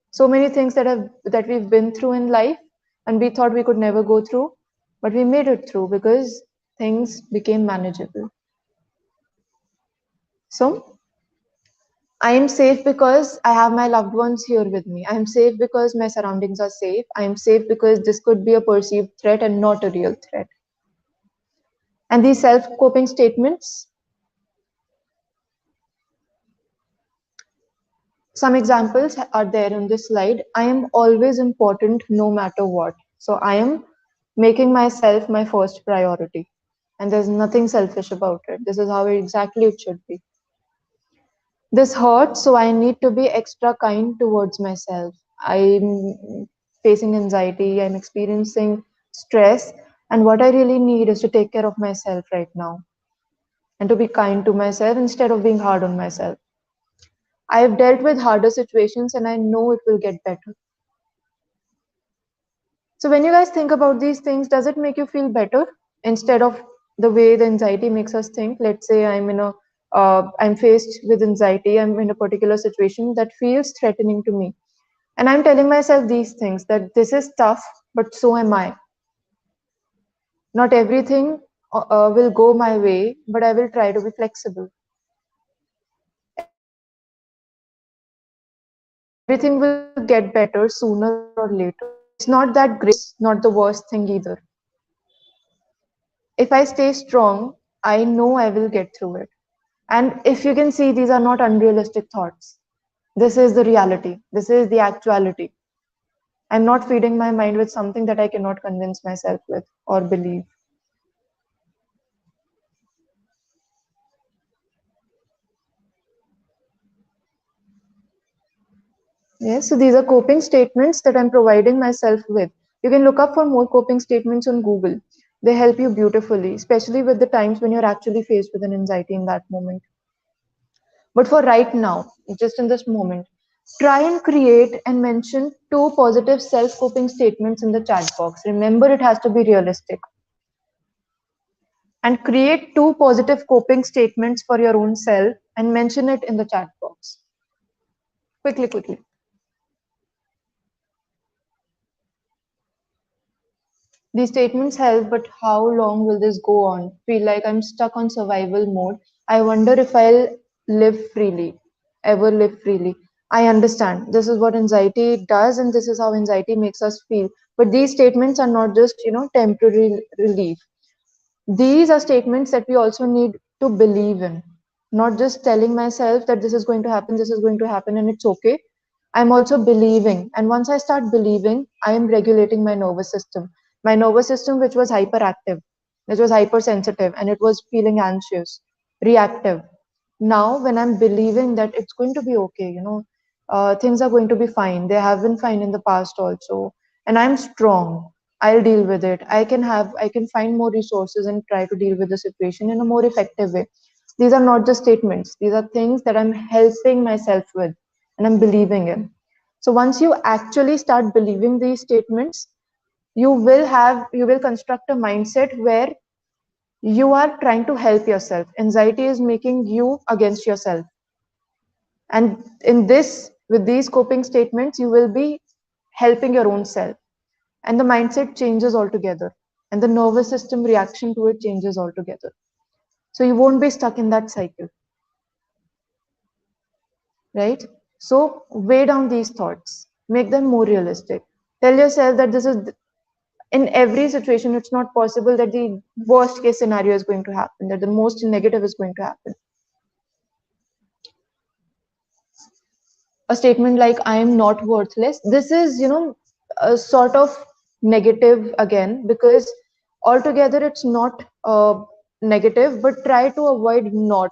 So many things that we've been through in life, and we thought we could never go through, but we made it through because things became manageable. So I am safe because I have my loved ones here with me. I am safe because my surroundings are safe. I am safe because this could be a perceived threat and not a real threat. And these self coping statements, some examples are there on this slide. I am always important no matter what. So I am making myself my first priority. And there's nothing selfish about it. This is how exactly it should be. This hurts, so I need to be extra kind towards myself. I'm facing anxiety, I'm experiencing stress, and what I really need is to take care of myself right now and to be kind to myself instead of being hard on myself. I've dealt with harder situations and I know it will get better. So, when you guys think about these things, does it make you feel better instead of the way the anxiety makes us think? Let's say I'm faced with anxiety, I'm in a particular situation that feels threatening to me. And I'm telling myself these things, that this is tough, but so am I. Not everything will go my way, but I will try to be flexible. Everything will get better sooner or later. It's not that great, it's not the worst thing either. If I stay strong, I know I will get through it. And if you can see, these are not unrealistic thoughts. This is the reality, this is the actuality. I'm not feeding my mind with something that I cannot convince myself with or believe. Yes, so these are coping statements that I'm providing myself with. You can look up for more coping statements on Google. They help you beautifully, especially with the times when you're actually faced with an anxiety in that moment. But for right now, just in this moment, try and create and mention 2 positive self coping statements in the chat box. Remember, it has to be realistic. And create 2 positive coping statements for your own self and mention it in the chat box. Quickly, quickly. These statements help, but how long will this go on? Feel like I'm stuck on survival mode. I wonder if I'll live freely, ever live freely. I understand. This is what anxiety does, and this is how anxiety makes us feel. But these statements are not just, temporary relief. These are statements that we also need to believe in, not just telling myself that this is going to happen, this is going to happen, and it's okay. I'm also believing. And once I start believing, I am regulating my nervous system. My nervous system, which was hyperactive, which was hypersensitive, and it was feeling anxious, reactive. Now, when I'm believing that it's going to be okay, things are going to be fine. They have been fine in the past also. And I'm strong. I'll deal with it. I can find more resources and try to deal with the situation in a more effective way. These are not just statements. These are things that I'm helping myself with and I'm believing in. So once you actually start believing these statements, you will construct a mindset where You are trying to help yourself. Anxiety is making you against yourself. And in this, with these coping statements, you will be helping your own self. And the mindset changes altogether. And the nervous system reaction to it changes altogether. So you won't be stuck in that cycle, right? So weigh down these thoughts, make them more realistic. Tell yourself that this is in every situation, it's not possible that the worst case scenario is going to happen, that the most negative is going to happen. A statement like I am not worthless, this is, a sort of negative again, because altogether it's not negative, but try to avoid not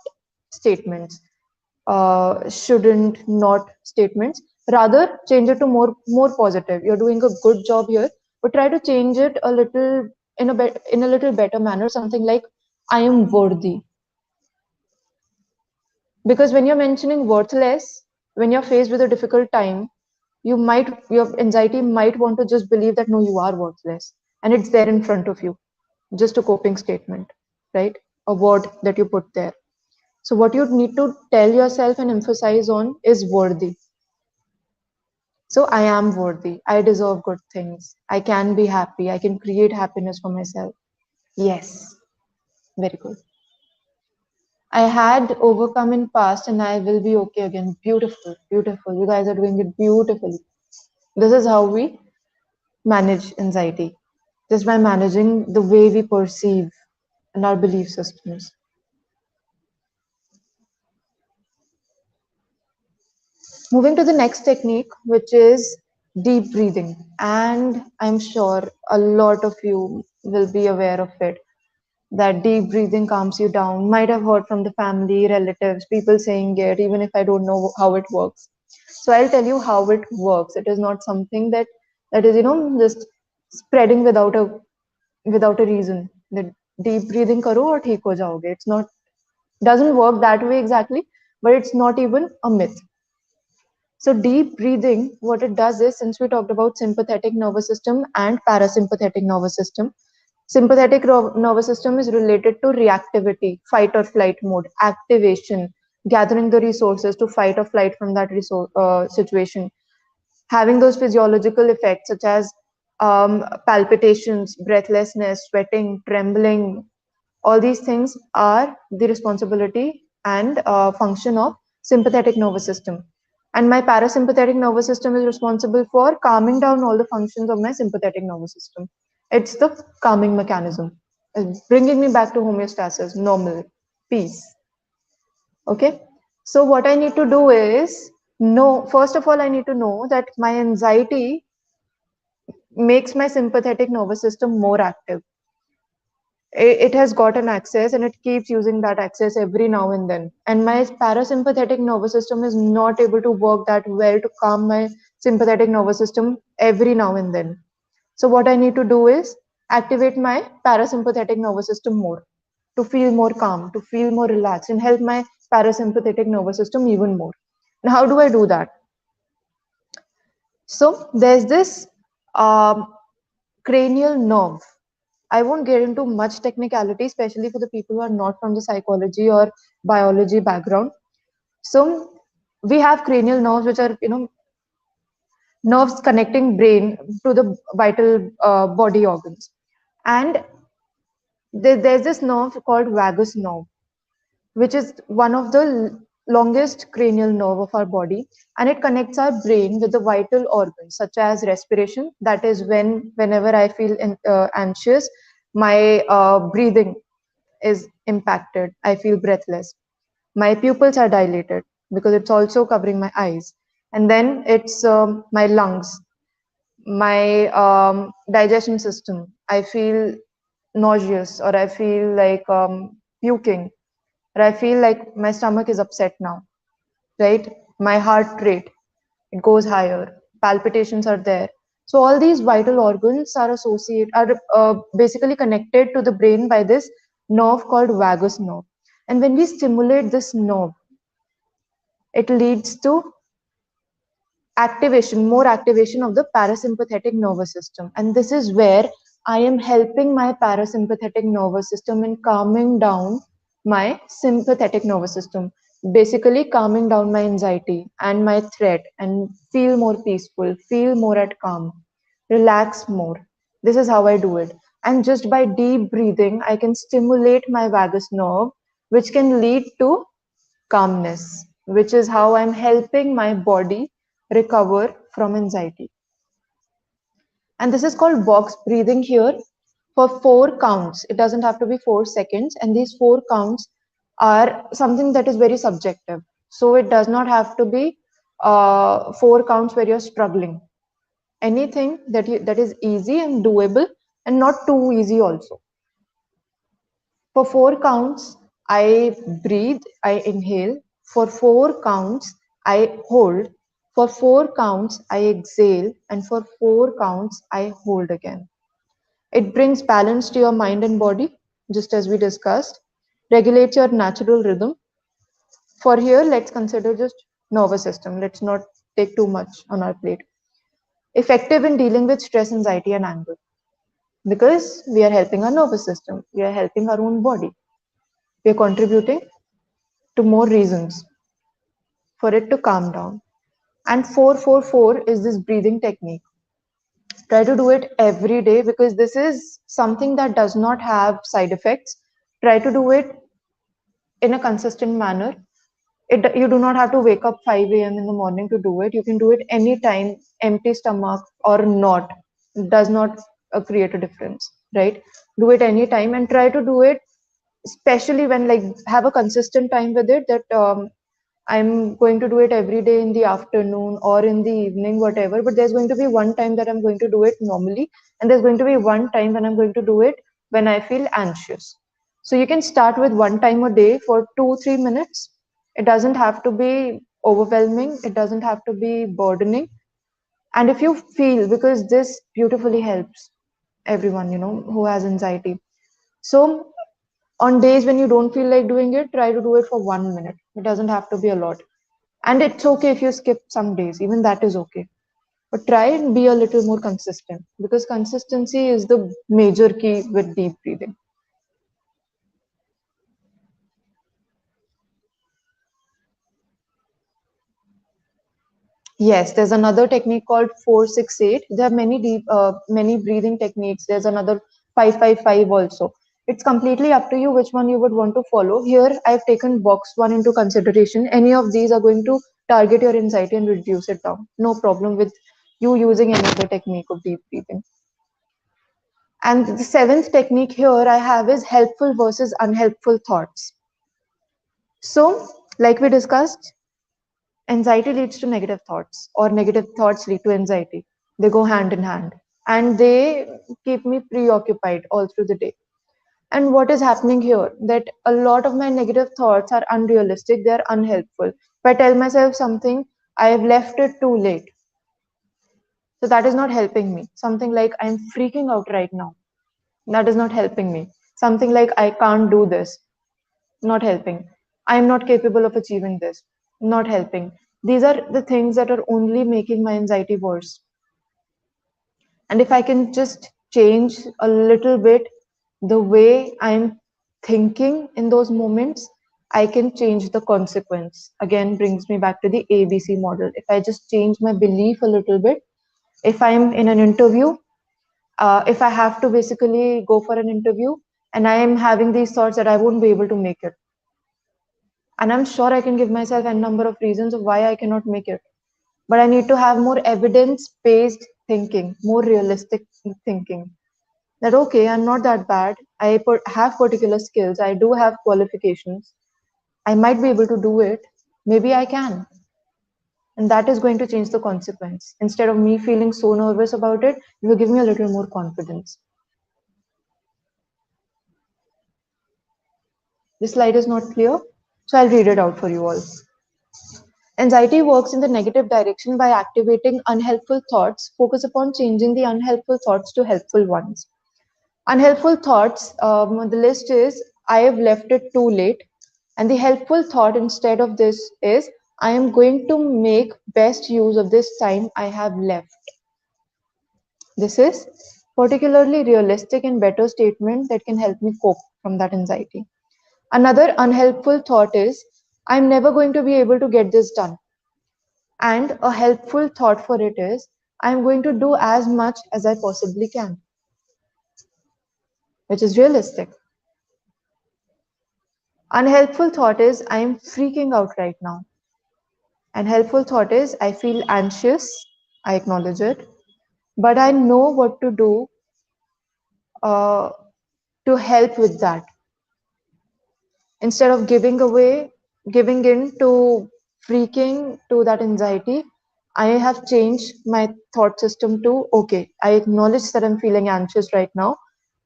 statements, shouldn't not statements. Rather change it to more positive. You're doing a good job here, but try to change it a little, in a little better manner, something like I am worthy. Because when you're mentioning worthless, when you're faced with a difficult time, your anxiety might want to just believe that no, you are worthless, and it's there in front of you, just a coping statement, right? A word that you put there. So what you need to tell yourself and emphasize on is worthy. So I am worthy, I deserve good things, I can be happy, I can create happiness for myself. Yes, very good. I had overcome in past and I will be okay again. Beautiful, beautiful. You guys are doing it beautifully. This is how we manage anxiety, just by managing the way we perceive and our belief systems. Moving to the next technique, which is deep breathing. And I'm sure a lot of you will be aware of it, that deep breathing calms you down. Might have heard from the family, relatives, people saying it, even if I don't know how it works. So I'll tell you how it works. It is not something that is, just spreading without a reason. That deep breathing karo aur theek ho jaoge. It's not, doesn't work that way exactly, but it's not even a myth. So deep breathing, what it does is, since we talked about sympathetic nervous system and parasympathetic nervous system, sympathetic nervous system is related to reactivity, fight or flight mode, activation, gathering the resources to fight or flight from that situation, having those physiological effects such as palpitations, breathlessness, sweating, trembling. All these things are the responsibility and function of sympathetic nervous system. And my parasympathetic nervous system is responsible for calming down all the functions of my sympathetic nervous system. It's the calming mechanism, bringing me back to homeostasis, normal, peace. Okay. So what I need to do is know, first of all, I need to know that my anxiety makes my sympathetic nervous system more active. It has got an access and it keeps using that access every now and then. And my parasympathetic nervous system is not able to work that well to calm my sympathetic nervous system every now and then. So, what I need to do is activate my parasympathetic nervous system more to feel more calm, to feel more relaxed, and help my parasympathetic nervous system even more. Now, how do I do that? So, there's this um, cranial nerve. I won't get into much technicality, especially for the people who are not from the psychology or biology background. So we have cranial nerves, which are, nerves connecting brain to the vital body organs. And there's this nerve called vagus nerve, which is one of the longest cranial nerve of our body, and it connects our brain with the vital organs such as respiration. That is whenever I feel anxious, my breathing is impacted. I feel breathless. My pupils are dilated because it's also covering my eyes. And then it's my lungs, my digestion system. I feel nauseous, or I feel like puking, or I feel like my stomach is upset now, right? My heart rate, it goes higher, palpitations are there. So all these vital organs are basically connected to the brain by this nerve called vagus nerve. And when we stimulate this nerve, it leads to more activation of the parasympathetic nervous system. And this is where I am helping my parasympathetic nervous system in calming down my sympathetic nervous system, basically calming down my anxiety and my threat and feel more peaceful, feel more at calm, relax more. This is how I do it. And just by deep breathing, I can stimulate my vagus nerve, which can lead to calmness, which is how I'm helping my body recover from anxiety. And this is called box breathing here for 4 counts. It doesn't have to be 4 seconds. And these 4 counts are something that is very subjective. So it does not have to be 4 counts where you're struggling. Anything that is easy and doable and not too easy also. For 4 counts, I breathe, I inhale. For 4 counts, I hold. For 4 counts, I exhale. And for 4 counts, I hold again. It brings balance to your mind and body, just as we discussed, regulates your natural rhythm. For here, let's consider just nervous system. Let's not take too much on our plate. Effective in dealing with stress, anxiety, and anger. Because we are helping our nervous system, we are helping our own body. We are contributing to more reasons for it to calm down. And 444 is this breathing technique. Try to do it every day because this is something that does not have side effects. Try to do it in a consistent manner. You do not have to wake up 5 a.m. in the morning to do it. You can do it anytime, empty stomach or not. It does not create a difference, right? Do it anytime and try to do it, especially when like have a consistent time with it that I'm going to do it every day in the afternoon or in the evening, whatever. But there's going to be one time that I'm going to do it normally, and there's going to be one time when I'm going to do it when I feel anxious. So you can start with one time a day for 2, 3 minutes. It doesn't have to be overwhelming, it doesn't have to be burdening. And if you feel, because this beautifully helps everyone, who has anxiety. So on days when you don't feel like doing it, try to do it for 1 minute. It doesn't have to be a lot. And it's okay if you skip some days, even that is okay. But try and be a little more consistent because consistency is the major key with deep breathing. Yes, there's another technique called 468. There are many breathing techniques. There's another 555 also. It's completely up to you which one you would want to follow. Here, I've taken box one into consideration. Any of these are going to target your anxiety and reduce it down. No problem with you using any other technique of deep breathing. And the seventh technique here I have is helpful versus unhelpful thoughts. So, like we discussed, anxiety leads to negative thoughts, or negative thoughts lead to anxiety. They go hand in hand, and they keep me preoccupied all through the day. And what is happening here? That a lot of my negative thoughts are unrealistic, they are unhelpful. If I tell myself something, I have left it too late. So that is not helping me. Something like I'm freaking out right now. That is not helping me. Something like I can't do this. Not helping. I'm not capable of achieving this. Not helping. These are the things that are only making my anxiety worse. And if I can just change a little bit the way I'm thinking in those moments, I can change the consequence. Again, brings me back to the ABC model. If I just change my belief a little bit, if I'm in an interview, if I have to basically go for an interview and I am having these thoughts that I won't be able to make it, and I'm sure I can give myself a number of reasons of why I cannot make it. But I need to have more evidence based thinking, more realistic thinking. That, okay, I'm not that bad. Have particular skills. I do have qualifications. I might be able to do it. Maybe I can. And that is going to change the consequence. Instead of me feeling so nervous about it, it will give me a little more confidence. This slide is not clear, so I'll read it out for you all. Anxiety works in the negative direction by activating unhelpful thoughts. Focus upon changing the unhelpful thoughts to helpful ones. Unhelpful thoughts, the list is I have left it too late. And the helpful thought instead of this is I am going to make best use of this time I have left. This is particularly realistic and better statement that can help me cope from that anxiety. Another unhelpful thought is, I'm never going to be able to get this done. And a helpful thought for it is, I'm going to do as much as I possibly can, which is realistic. Unhelpful thought is, I'm freaking out right now. And helpful thought is, I feel anxious, I acknowledge it, but I know what to do uh, to help with that. Instead of giving in to freaking to that anxiety, I have changed my thought system to, okay, I acknowledge that I'm feeling anxious right now,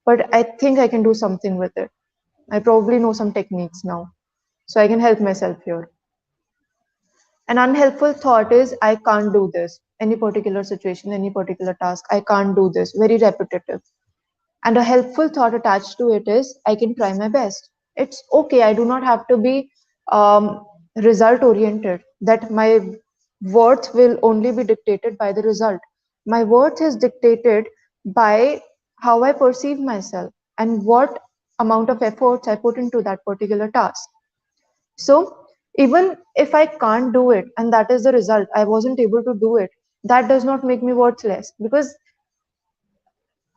but I think I can do something with it. I probably know some techniques now, so I can help myself here. An unhelpful thought is, I can't do this. Any particular situation, any particular task, I can't do this. Very repetitive. And a helpful thought attached to it is, I can try my best. It's okay. I do not have to be result oriented, that my worth will only be dictated by the result. My worth is dictated by how I perceive myself and what amount of efforts I put into that particular task. So even if I can't do it and that is the result, I wasn't able to do it, that does not make me worthless, because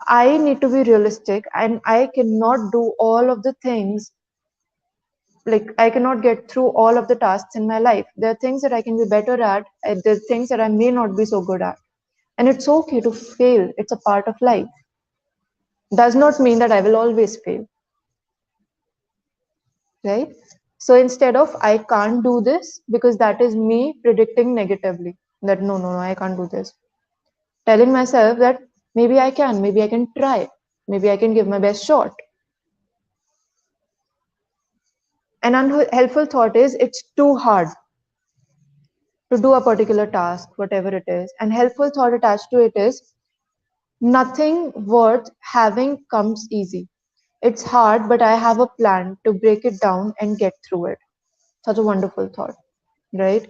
I need to be realistic and I cannot do all of the things. Like, I cannot get through all of the tasks in my life. There are things that I can be better at, and there are things that I may not be so good at. And it's okay to fail, it's a part of life. Does not mean that I will always fail, right? So instead of I can't do this, because that is me predicting negatively that no, no, no, I can't do this. Telling myself that maybe I can try, maybe I can give my best shot. An unhelpful thought is, it's too hard to do a particular task, whatever it is. And helpful thought attached to it is, nothing worth having comes easy. It's hard, but I have a plan to break it down and get through it. Such a wonderful thought, right?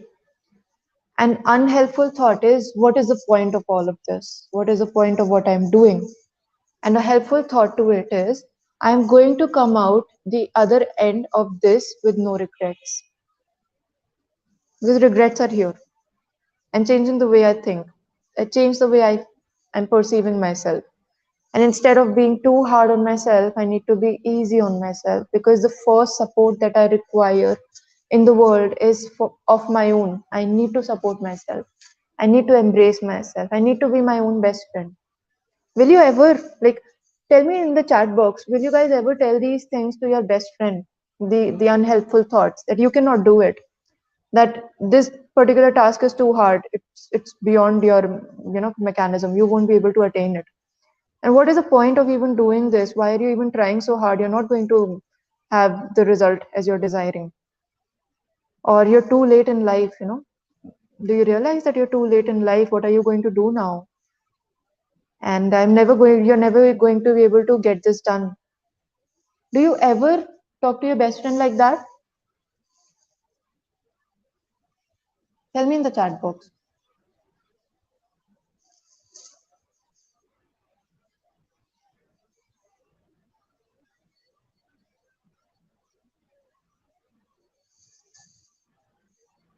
An unhelpful thought is, what is the point of all of this? What is the point of what I'm doing? And a helpful thought to it is, I'm going to come out the other end of this with no regrets. Because regrets are here. And changing the way I think. I change the way I'm perceiving myself. And instead of being too hard on myself, I need to be easy on myself, because the first support that I require in the world is of my own. I need to support myself. I need to embrace myself. I need to be my own best friend. Will you ever, like, tell me in the chat box, will you guys ever tell these things to your best friend? The unhelpful thoughts that you cannot do it, that this particular task is too hard, it's beyond your mechanism, you won't be able to attain it. And what is the point of even doing this? Why are you even trying so hard? You're not going to have the result as you're desiring, or you're too late in life. Do you realize that you're too late in life? What are you going to do now? And you're never going to be able to get this done. Do you ever talk to your best friend like that? Tell me in the chat box.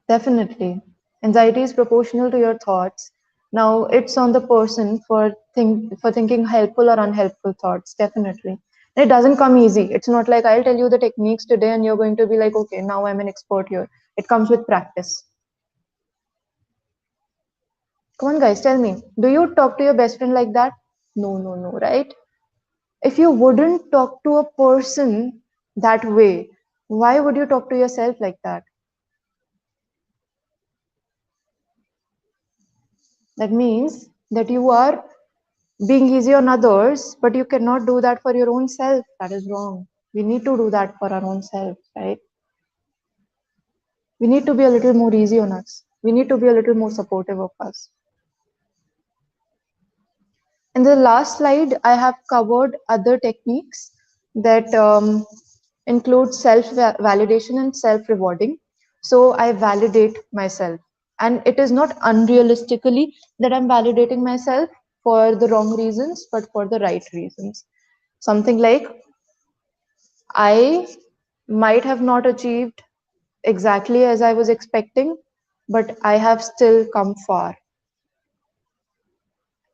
Definitely. Anxiety is proportional to your thoughts. Now it's on the person for thinking helpful or unhelpful thoughts. Definitely. And it doesn't come easy. It's not like I'll tell you the techniques today and you're going to be like, okay, now I'm an expert here. It comes with practice. Come on, guys, tell me. Do you talk to your best friend like that? No, no, no, right? If you wouldn't talk to a person that way, why would you talk to yourself like that? That means that you are being easy on others, but you cannot do that for your own self. That is wrong. We need to do that for our own self, right? We need to be a little more easy on us. We need to be a little more supportive of us. In the last slide, I have covered other techniques that include self validation and self rewarding. So I validate myself. And it is not unrealistically that I'm validating myself for the wrong reasons, but for the right reasons. Something like, I might have not achieved exactly as I was expecting, but I have still come far.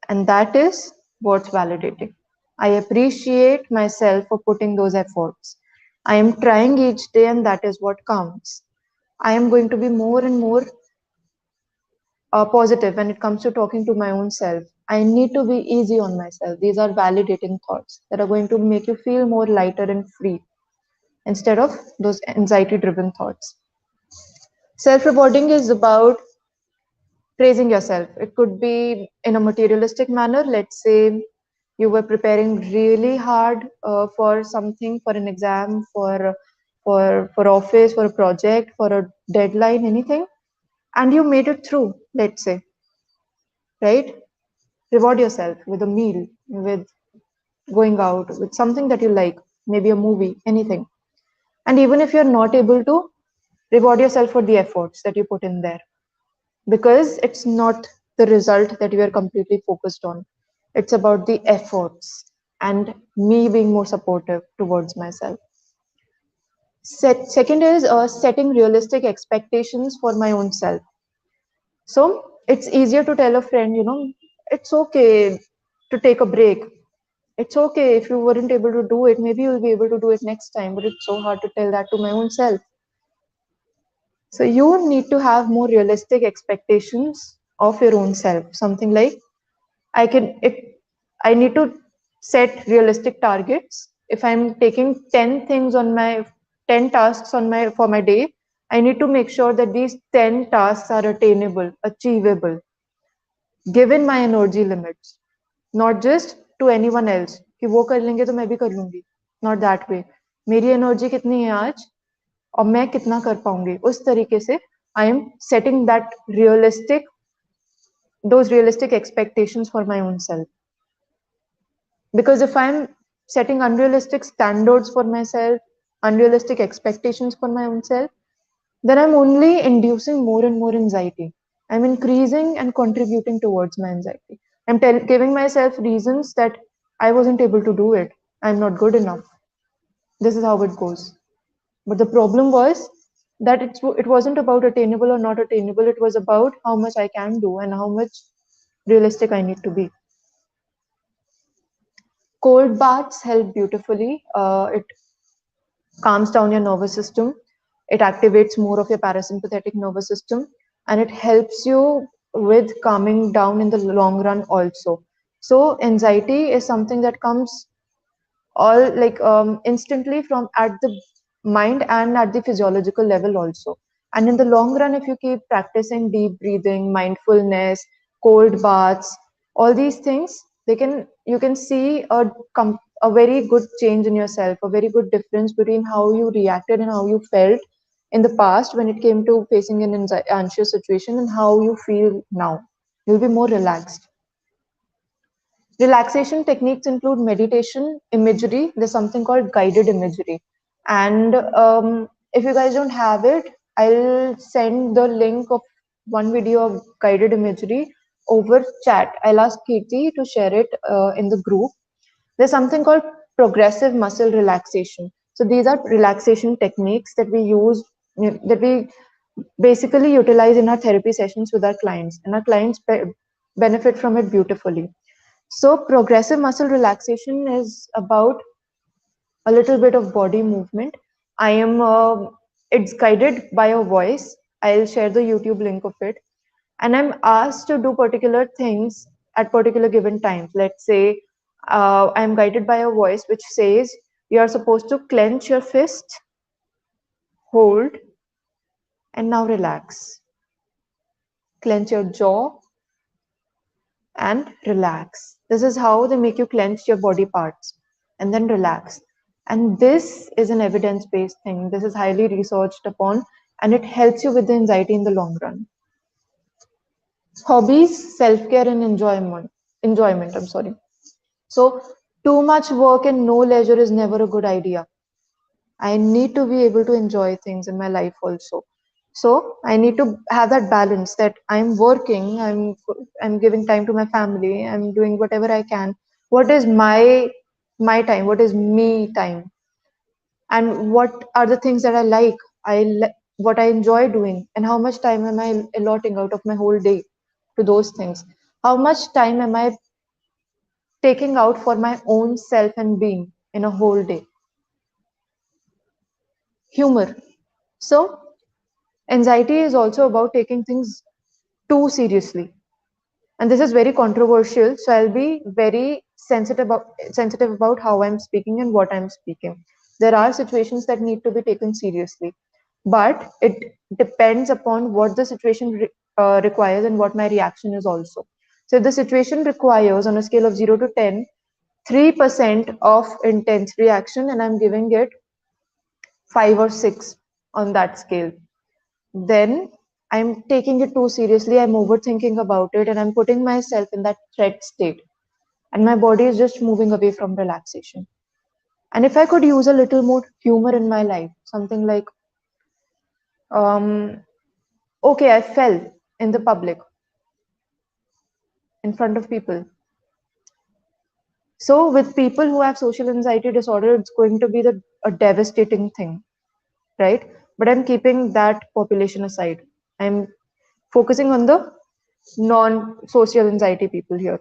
And that is what's validating. I appreciate myself for putting those efforts. I am trying each day, and that is what counts. I am going to be more and more positive when it comes to talking to my own self. I need to be easy on myself. These are validating thoughts that are going to make you feel more lighter and free instead of those anxiety driven thoughts. Self rewarding is about praising yourself. It could be in a materialistic manner. Let's say you were preparing really hard for something, for an exam, for office, for a project, for a deadline, anything, and you made it through. Let's say, right? Reward yourself with a meal, with going out, with something that you like, maybe a movie, anything. And even if you're not able to, reward yourself for the efforts that you put in there, because it's not the result that you are completely focused on. It's about the efforts and me being more supportive towards myself. Second is setting realistic expectations for my own self. So it's easier to tell a friend, it's okay to take a break. It's okay if you weren't able to do it, maybe you'll be able to do it next time, but it's so hard to tell that to my own self. So you need to have more realistic expectations of your own self. Something like, I can if I need to set realistic targets. If I'm taking 10 things on my 10 tasks on my for my day, I need to make sure that these 10 tasks are attainable, achievable, given my energy limits, not just to anyone else कि वो कर लेंगे तो मैं भी कर लूंगी. Not that way. मेरी एनर्जी कितनी है आज और मैं कितना कर पाऊंगी, उस तरीके से I am setting that realistic those realistic expectations for my own self. Because if I'm setting unrealistic standards for myself, unrealistic expectations for my own self, then I'm only inducing more and more anxiety. I'm increasing and contributing towards my anxiety. I'm giving myself reasons that I wasn't able to do it. I'm not good enough. This is how it goes. But the problem was that it wasn't about attainable or not attainable. It was about how much I can do and how much realistic I need to be. Cold baths help beautifully. It calms down your nervous system. It activates more of your parasympathetic nervous system, and it helps you with calming down in the long run also. So anxiety is something that comes all like instantly from at the mind and at the physiological level also. And in the long run, if you keep practicing deep breathing, mindfulness, cold baths, all these things, they can you can see a very good change in yourself, a very good difference between how you reacted and how you felt in the past when it came to facing an anxious situation and how you feel now. You'll be more relaxed. Relaxation techniques include meditation, imagery. There's something called guided imagery. And if you guys don't have it, I'll send the link of one video of guided imagery over chat. I'll ask Kirti to share it in the group. There's something called progressive muscle relaxation. So these are relaxation techniques that we use, that we basically utilize in our therapy sessions with our clients, and our clients benefit from it beautifully. So progressive muscle relaxation is about a little bit of body movement. I am it's guided by a voice. I'll share the YouTube link of it, and I'm asked to do particular things at particular given times. Let's say I'm guided by a voice which says you are supposed to clench your fist, hold, and now relax. Clench your jaw and relax. This is how they make you clench your body parts and then relax. And this is an evidence based thing. This is highly researched upon, and it helps you with the anxiety in the long run. Hobbies, self care, and enjoyment. Enjoyment, I'm sorry. So, too much work and no leisure is never a good idea. I need to be able to enjoy things in my life also. So I need to have that balance, that I'm working, I'm giving time to my family, I'm doing whatever I can. What is my time, what is me time, and what are the things that I like, what I enjoy doing, and how much time am I allotting out of my whole day to those things. How much time am I taking out for my own self and being in a whole day. Humor. So anxiety is also about taking things too seriously, and this is very controversial, so I'll be very sensitive about how I'm speaking and what I'm speaking. There are situations that need to be taken seriously, but it depends upon what the situation requires and what my reaction is also. So if the situation requires, on a scale of 0 to 10, 3% of intense reaction, and I'm giving it 5 or 6 on that scale, then I'm taking it too seriously, I'm overthinking about it, and I'm putting myself in that threat state. And my body is just moving away from relaxation. And if I could use a little more humor in my life, something like, um, okay, I fell in the public in front of people. So, with people who have social anxiety disorder, it's going to be a devastating thing, right? But I'm keeping that population aside. I'm focusing on the non-social anxiety people here.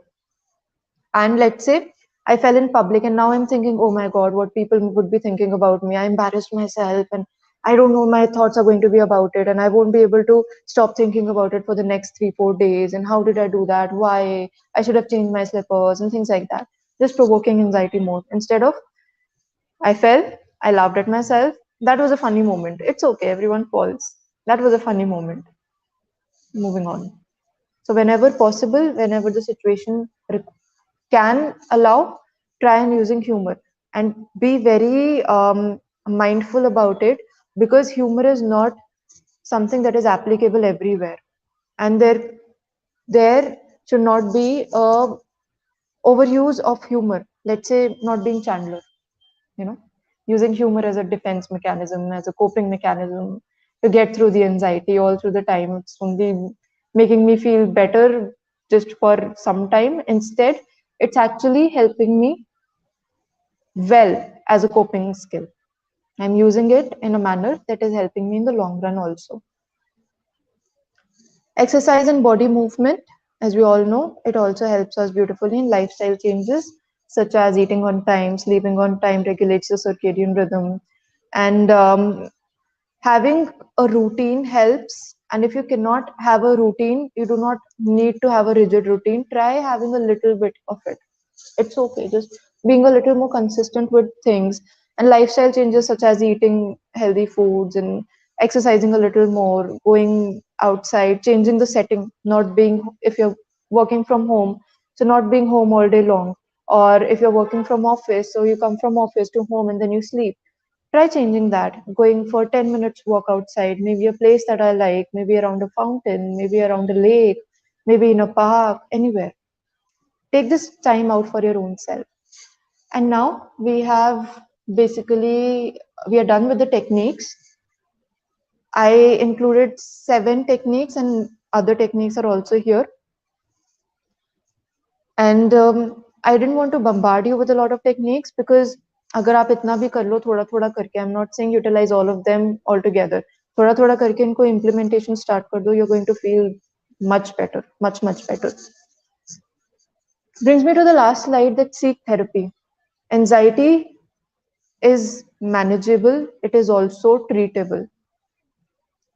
And let's say I fell in public and now I'm thinking, oh my God, what people would be thinking about me. I embarrassed myself and I don't know my thoughts are going to be about it, and I won't be able to stop thinking about it for the next 3, 4 days. And how did I do that? Why? I should have changed my slippers and things like that. Just provoking anxiety more. Instead of I fell, I laughed at myself. That was a funny moment. It's okay, everyone falls. That was a funny moment. Moving on. So whenever possible, whenever the situation can allow, try and using humor and be very mindful about it, because humor is not something that is applicable everywhere, and there should not be a overuse of humor. Let's say not being Chandler, you know, using humor as a defense mechanism, as a coping mechanism to get through the anxiety all through the time. It's only making me feel better just for some time. Instead, it's actually helping me well as a coping skill. I'm using it in a manner that is helping me in the long run also. Exercise and body movement, as we all know, it also helps us beautifully in lifestyle changes such as eating on time, sleeping on time, regulates the circadian rhythm, and having a routine helps. And if you cannot have a routine, you do not need to have a rigid routine. Try having a little bit of it. It's okay, just being a little more consistent with things, and lifestyle changes such as eating healthy foods and exercising a little more, going outside, changing the setting, not being, if you're working from home, so not being home all day long, or if you're working from office, so you come from office to home and then you sleep. Try changing that, going for 10 minutes walk outside, maybe a place that I like, maybe around a fountain, maybe around a lake, maybe in a park, anywhere. Take this time out for your own self. And now we are done with the techniques. I included 7 techniques, and other techniques are also here. And I didn't want to bombard you with a lot of techniques, because अगर आप इतना भी कर लो थोड़ा थोड़ा करके, I'm not saying utilize all of them all together. थोड़ा थोड़ा करके इनको implementation start कर दो, you're going to feel much better, much better. Brings me to the last slide, that seek therapy. Anxiety is manageable, it is also treatable.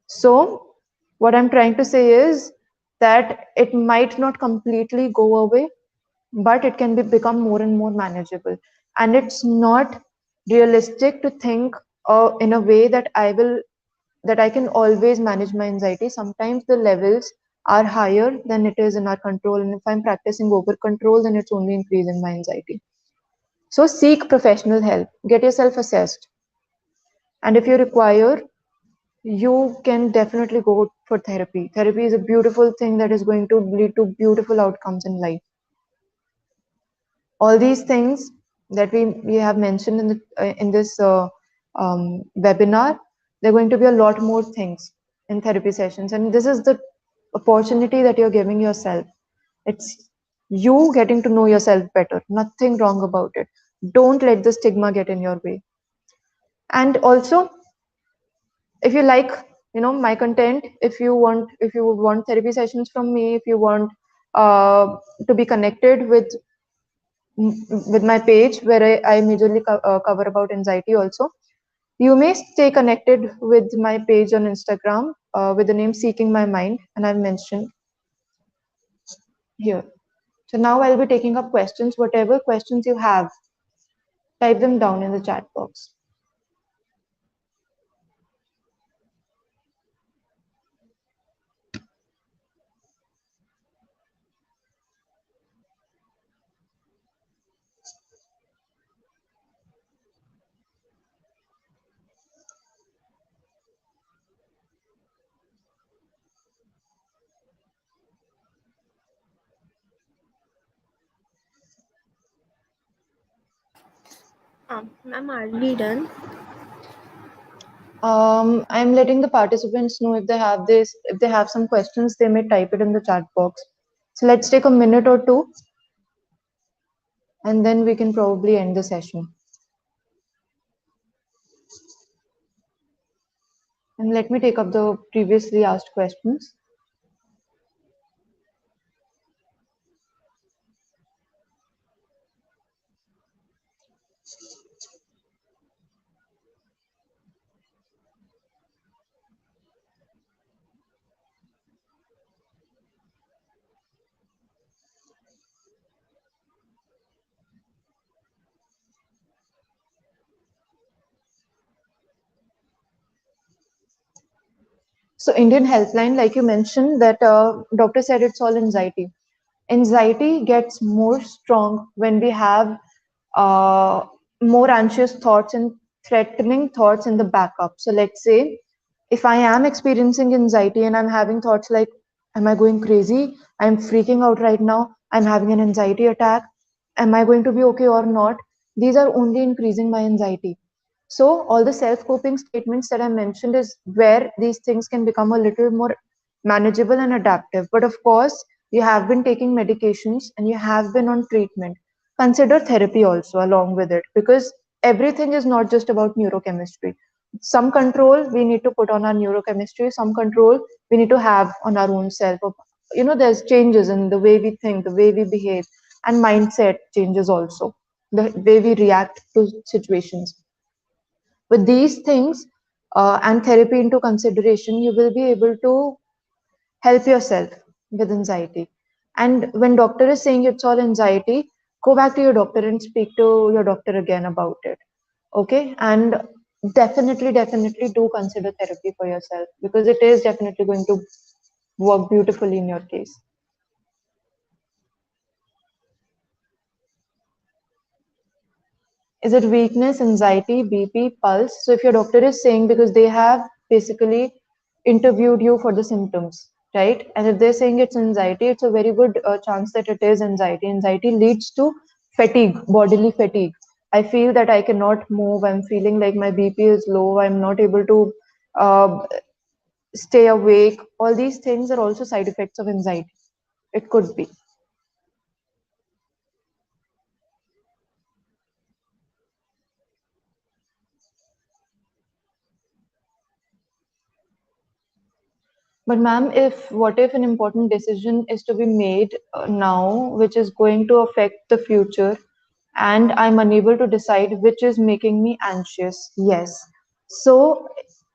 So, what I'm trying to say is that it might not completely go away, but it can become more and more manageable. And it's not realistic to think in a way that I can always manage my anxiety. Sometimes the levels are higher than it is in our control, and if I'm practicing over control, then it's only increasing my anxiety. So seek professional help, get yourself assessed, and if you require, you can definitely go for therapy. Therapy is a beautiful thing that is going to lead to beautiful outcomes in life. All these things that we have mentioned in this webinar, there are going to be a lot more things. in therapy sessions, and this is the opportunity that you're giving yourself. It's you getting to know yourself better. Nothing wrong about it. Don't let the stigma get in your way. And also, if you like, my content, if you want therapy sessions from me, if you want to be connected with my page where I majorly cover about anxiety also, you may stay connected with my page on Instagram with the name Seeking My Mind, and I've mentioned here. So now I'll be taking up questions. Whatever questions you have, type them down in the chat box. Ma'am, are we done? I'm letting the participants know if they have some questions, they may type it in the chat box. So let's take a minute or two, and then we can probably end the session. And let me take up the previously asked questions. So Indian Helpline, like you mentioned, that doctor said it's all anxiety. Anxiety gets more strong when we have uh, more anxious thoughts and threatening thoughts in the backup. So let's say if I am experiencing anxiety and I'm having thoughts like, am I going crazy? I'm freaking out right now. I'm having an anxiety attack. Am I going to be okay or not? These are only increasing my anxiety. So, all the self coping statements that I mentioned is where these things can become a little more manageable and adaptive. But of course, you have been taking medications and you have been on treatment. Consider therapy also along with it, because everything is not just about neurochemistry. Some control we need to put on our neurochemistry, some control we need to have on our own self. There's changes in the way we think, the way we behave, and mindset changes also, the way we react to situations. With these things and therapy into consideration, you will be able to help yourself with anxiety. And when doctor is saying it's all anxiety, go back to your doctor and speak to your doctor again about it. Okay? And definitely do consider therapy for yourself, because it is definitely going to work beautifully in your case. Is it weakness, anxiety, BP, pulse? So if your doctor is saying, because they have basically interviewed you for the symptoms, right? And if they're saying it's anxiety, it's a very good chance that it is anxiety. Anxiety leads to fatigue, bodily fatigue. I feel that I cannot move. I'm feeling like my BP is low. I'm not able to uh, stay awake. All these things are also side effects of anxiety. It could be. But ma'am, if what if an important decision is to be made now, which is going to affect the future, and I'm unable to decide which is making me anxious? Yes. So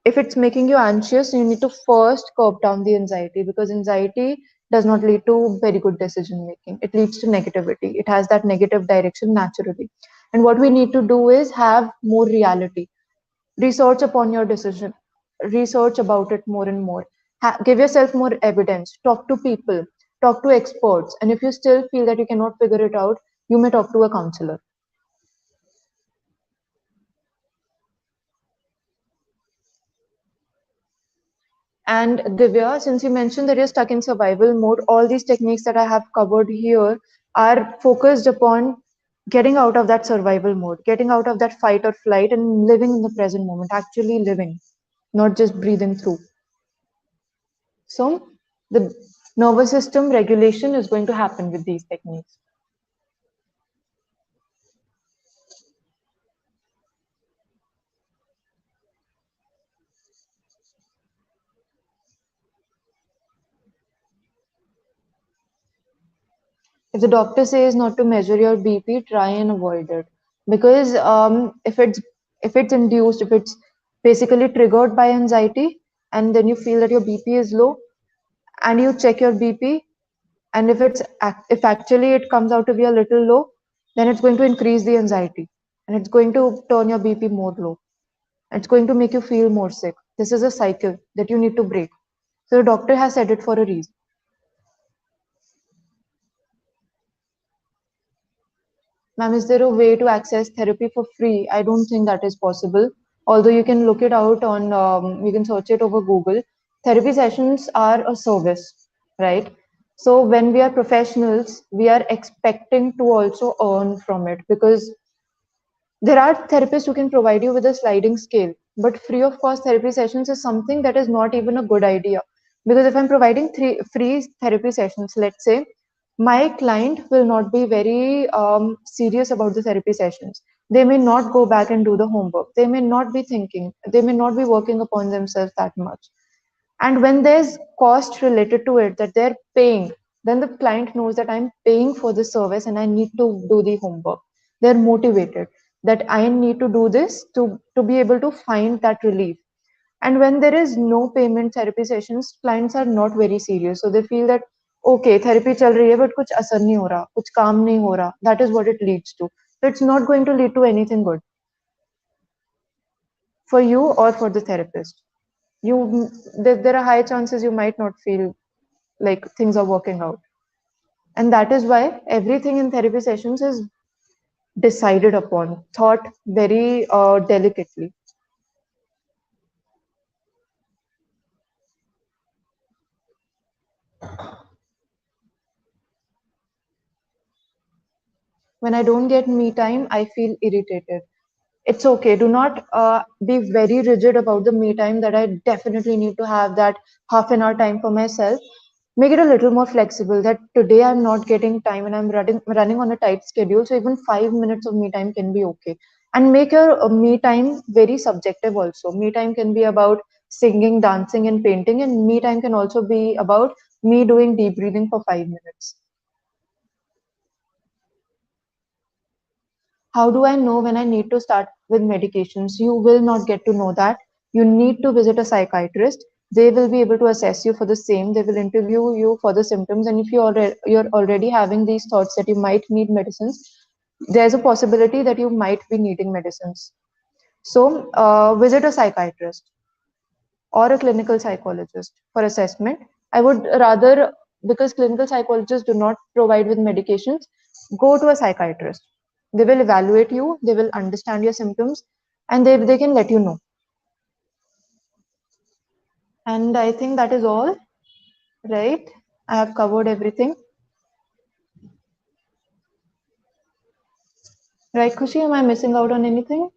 if it's making you anxious, you need to first curb down the anxiety, because anxiety does not lead to very good decision making. It leads to negativity. It has that negative direction naturally. And what we need to do is have more reality. Research upon your decision, research about it more and more. Give yourself more evidence, talk to people, talk to experts, and if you still feel that you cannot figure it out, you may talk to a counselor. And Divya, since you mentioned that you're stuck in survival mode, all these techniques that I have covered here are focused upon getting out of that survival mode, getting out of that fight or flight, and living in the present moment, actually living, not just breathing through. So the nervous system regulation is going to happen with these techniques. If the doctor says not to measure your BP, try and avoid it, because if it's induced, if it's basically triggered by anxiety, and then you feel that your BP is low, and you check your BP, and if actually it comes out to be a little low, then it's going to increase the anxiety, and it's going to turn your BP more low. It's going to make you feel more sick. This is a cycle that you need to break. So the doctor has said it for a reason. Ma'am, is there a way to access therapy for free? I don't think that is possible. Although you can look it out on, you can search it over Google. Therapy sessions are a service, right? So when we are professionals, we are expecting to also earn from it, because there are therapists who can provide you with a sliding scale, but free of cost therapy sessions is something that is not even a good idea. Because if I'm providing three free therapy sessions, let's say, my client will not be very serious about the therapy sessions. They may not go back and do the homework. They may not be thinking. They may not be working upon themselves that much. And when there's cost related to it that they're paying, then the client knows that I'm paying for the service and I need to do the homework. They're motivated that I need to do this to be able to find that relief. And when there is no payment therapy sessions, clients are not very serious, so they feel that okay, therapy chal rahi hai but kuch asar nahi ho raha, kuch kaam nahi ho raha. That is what it leads to. So it's not going to lead to anything good for you or for the therapist. There are high chances you might not feel like things are working out. And that is why everything in therapy sessions is decided upon, thought very delicately. When I don't get me time, I feel irritated. It's okay. Do not be very rigid about the me time that I definitely need to have that half an hour time for myself. Make it a little more flexible that today I'm not getting time and I'm running on a tight schedule. So even 5 minutes of me time can be okay. And make your me time very subjective also. Me time can be about singing, dancing, and painting, and me time can also be about me doing deep breathing for 5 minutes. How do I know when I need to start with medications? You will not get to know that. You need to visit a psychiatrist. They will be able to assess you for the same. They will interview you for the symptoms. And if you're already having these thoughts that you might need medicines, there's a possibility that you might be needing medicines. So visit a psychiatrist or a clinical psychologist for assessment. I would rather, because clinical psychologists do not provide with medications, go to a psychiatrist. They will evaluate you, they will understand your symptoms, and they can let you know. And I think that is all, right? I have covered everything. Right, Khushi? Am I missing out on anything?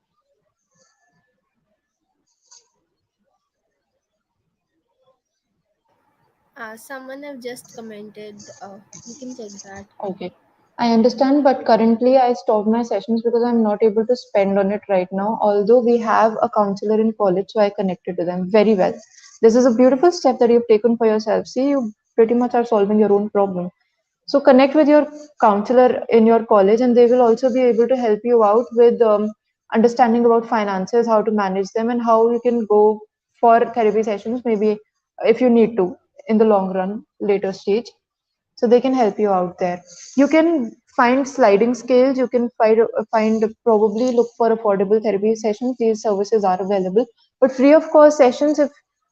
Someone have just commented. You can check that. Okay. I understand, but currently I stopped my sessions because I'm not able to spend on it right now. Although we have a counselor in college, so I connected to them very well. This is a beautiful step that you've taken for yourself. See, you pretty much are solving your own problem. So connect with your counselor in your college, and they will also be able to help you out with understanding about finances, how to manage them, and how you can go for therapy sessions, maybe if you need to in the long run, later stage. So they can help you out there. You can find sliding scales. You can find probably look for affordable therapy sessions. These services are available, but free of cost sessions,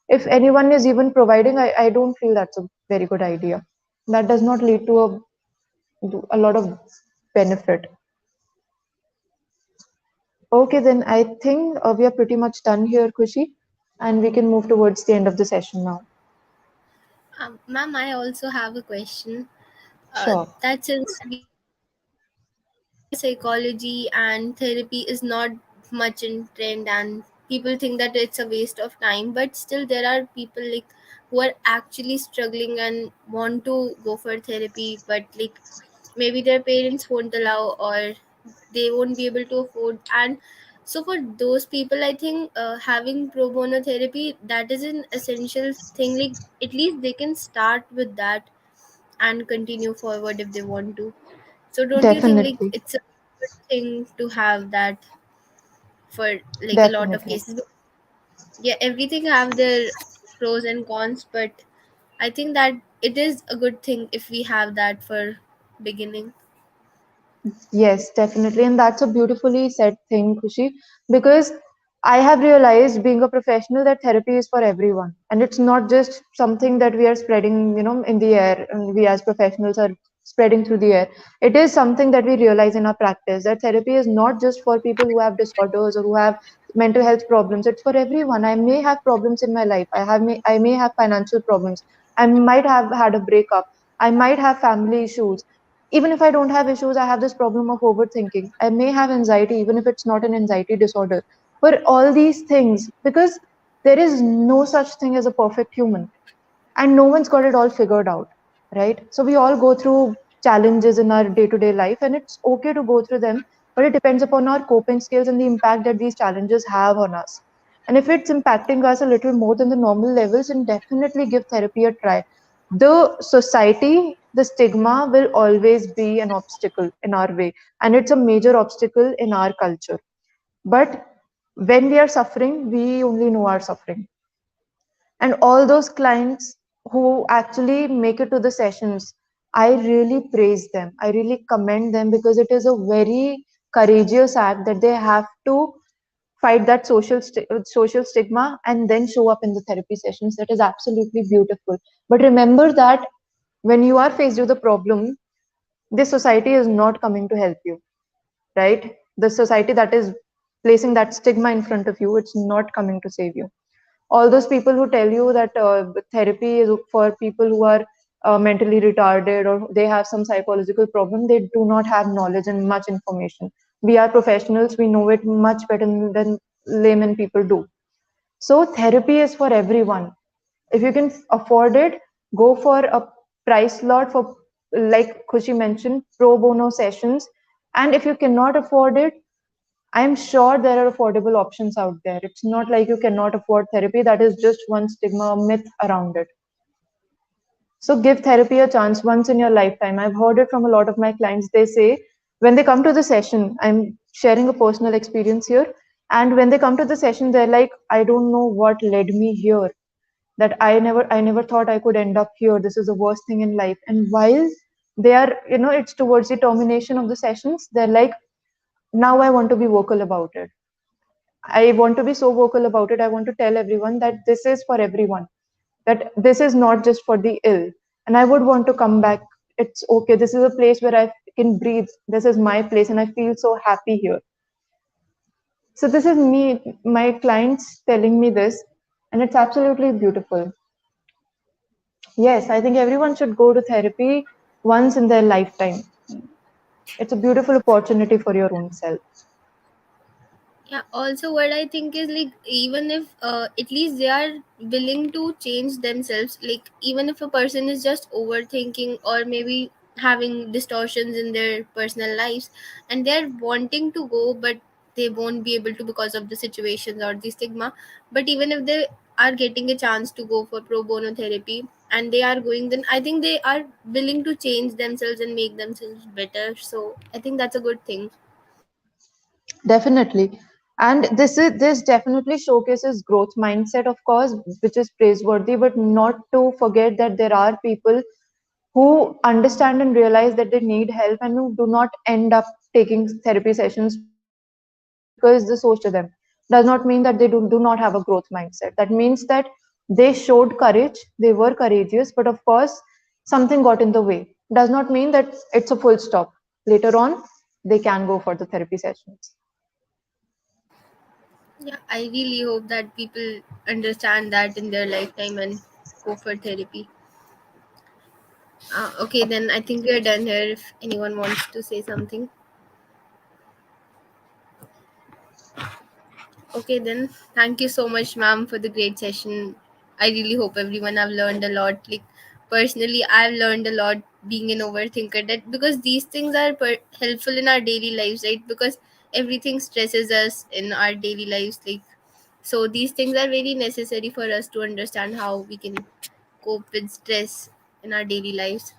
if anyone is even providing, I don't feel that's a very good idea. That does not lead to a lot of benefit. Okay, then I think we are pretty much done here, Kushi, and we can move towards the end of the session now. Ma'am, I also have a question. Sure. That since we know psychology and therapy is not much in trend and people think that it's a waste of time, but still there are people like who are actually struggling and want to go for therapy, but like maybe their parents won't allow, or they won't be able to afford. And so for those people, I think having pro bono therapy, that is an essential thing. Like at least they can start with that and continue forward if they want to. So don't you think like Definitely, it's a good thing to have that for like a lot of definitely. cases? Yeah, everything have their pros and cons, but I think that it is a good thing if we have that for beginning. Yes, definitely. And that's a beautifully said thing, Kushi, because I have realized being a professional that therapy is for everyone. And it's not just something that we are spreading, in the air, and we as professionals are spreading through the air. It is something that we realize in our practice that therapy is not just for people who have disorders or who have mental health problems. It's for everyone. I may have problems in my life. I may have financial problems. I might have had a breakup. I might have family issues. Even if I don't have issues, I have this problem of overthinking. I may have anxiety, even if it's not an anxiety disorder. For all these things, because there is no such thing as a perfect human, and no one's got it all figured out, right? So we all go through challenges in our day to day life, and it's okay to go through them, but it depends upon our coping skills and the impact that these challenges have on us. And if it's impacting us a little more than the normal levels, then definitely give therapy a try. The society, the stigma will always be an obstacle in our way, and it's a major obstacle in our culture. But when we are suffering, we only know our suffering. And all those clients who actually make it to the sessions, I really praise them. I really commend them because it is a very courageous act that they have to fight that social stigma and then show up in the therapy sessions. That is absolutely beautiful. But remember that when you are faced with a problem, this society is not coming to help you, right? The society that is placing that stigma in front of you, it's not coming to save you. All those people who tell you that therapy is for people who are mentally retarded or they have some psychological problem, they do not have knowledge and much information. We are professionals, we know it much better than layman people do. So therapy is for everyone. If you can afford it, go for a price slot for, like Khushi mentioned, pro bono sessions. And if you cannot afford it, I'm sure there are affordable options out there. It's not like you cannot afford therapy. That is just one stigma, a myth around it. So give therapy a chance once in your lifetime. I've heard it from a lot of my clients. They say when they come to the session, I'm sharing a personal experience here. And when they come to the session, they're like, I don't know what led me here. That I never thought I could end up here. This is the worst thing in life. And while they are, it's towards the termination of the sessions, they're like, now I want to be vocal about it. I want to be so vocal about it. I want to tell everyone that this is for everyone, that this is not just for the ill. And I would want to come back. It's okay. This is a place where I can breathe. This is my place, and I feel so happy here. So, this is me, my clients telling me this, and it's absolutely beautiful. Yes, I think everyone should go to therapy once in their lifetime. It's a beautiful opportunity for your own self. Yeah, also what I think is like even if at least they are willing to change themselves, like even if a person is just overthinking or maybe having distortions in their personal lives and they're wanting to go but they won't be able to because of the situations or the stigma, but even if they are getting a chance to go for pro bono therapy and they are going, then I think they are willing to change themselves and make themselves better. So I think that's a good thing. Definitely. And this definitely showcases growth mindset, of course, which is praiseworthy, but not to forget that there are people who understand and realize that they need help and who do not end up taking therapy sessions because the social stigma is attached to them. Does not mean that they do not have a growth mindset. That means that they showed courage, they were courageous, but of course, something got in the way. Does not mean that it's a full stop. Later on, they can go for the therapy sessions. Yeah, I really hope that people understand that in their lifetime and go for therapy. Okay, then I think we are done here. If anyone wants to say something. Okay, then thank you so much, ma'am, for the great session. I really hope everyone have learned a lot. Like personally, I've learned a lot being an overthinker. That because these things are helpful in our daily lives, right? Because everything stresses us in our daily lives. Like so, these things are very necessary for us to understand how we can cope with stress in our daily lives.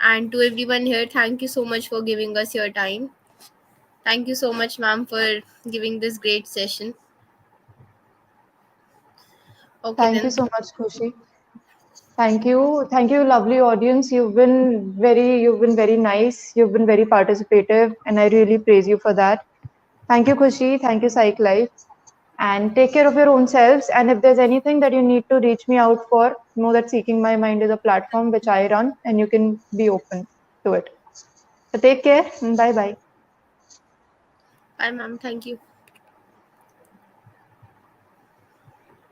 And to everyone here, thank you so much for giving us your time. Thank you so much, ma'am, for giving this great session. Okay, Thank you then. so much, Khushi. Thank you, lovely audience. You've been very nice. You've been very participative, and I really praise you for that. Thank you, Khushi. Thank you, Psych Life. And take care of your own selves. And if there's anything that you need to reach me out for, know that Seeking My Mind is a platform which I run, and you can be open to it. So take care and bye bye. Bye, ma'am. Thank you.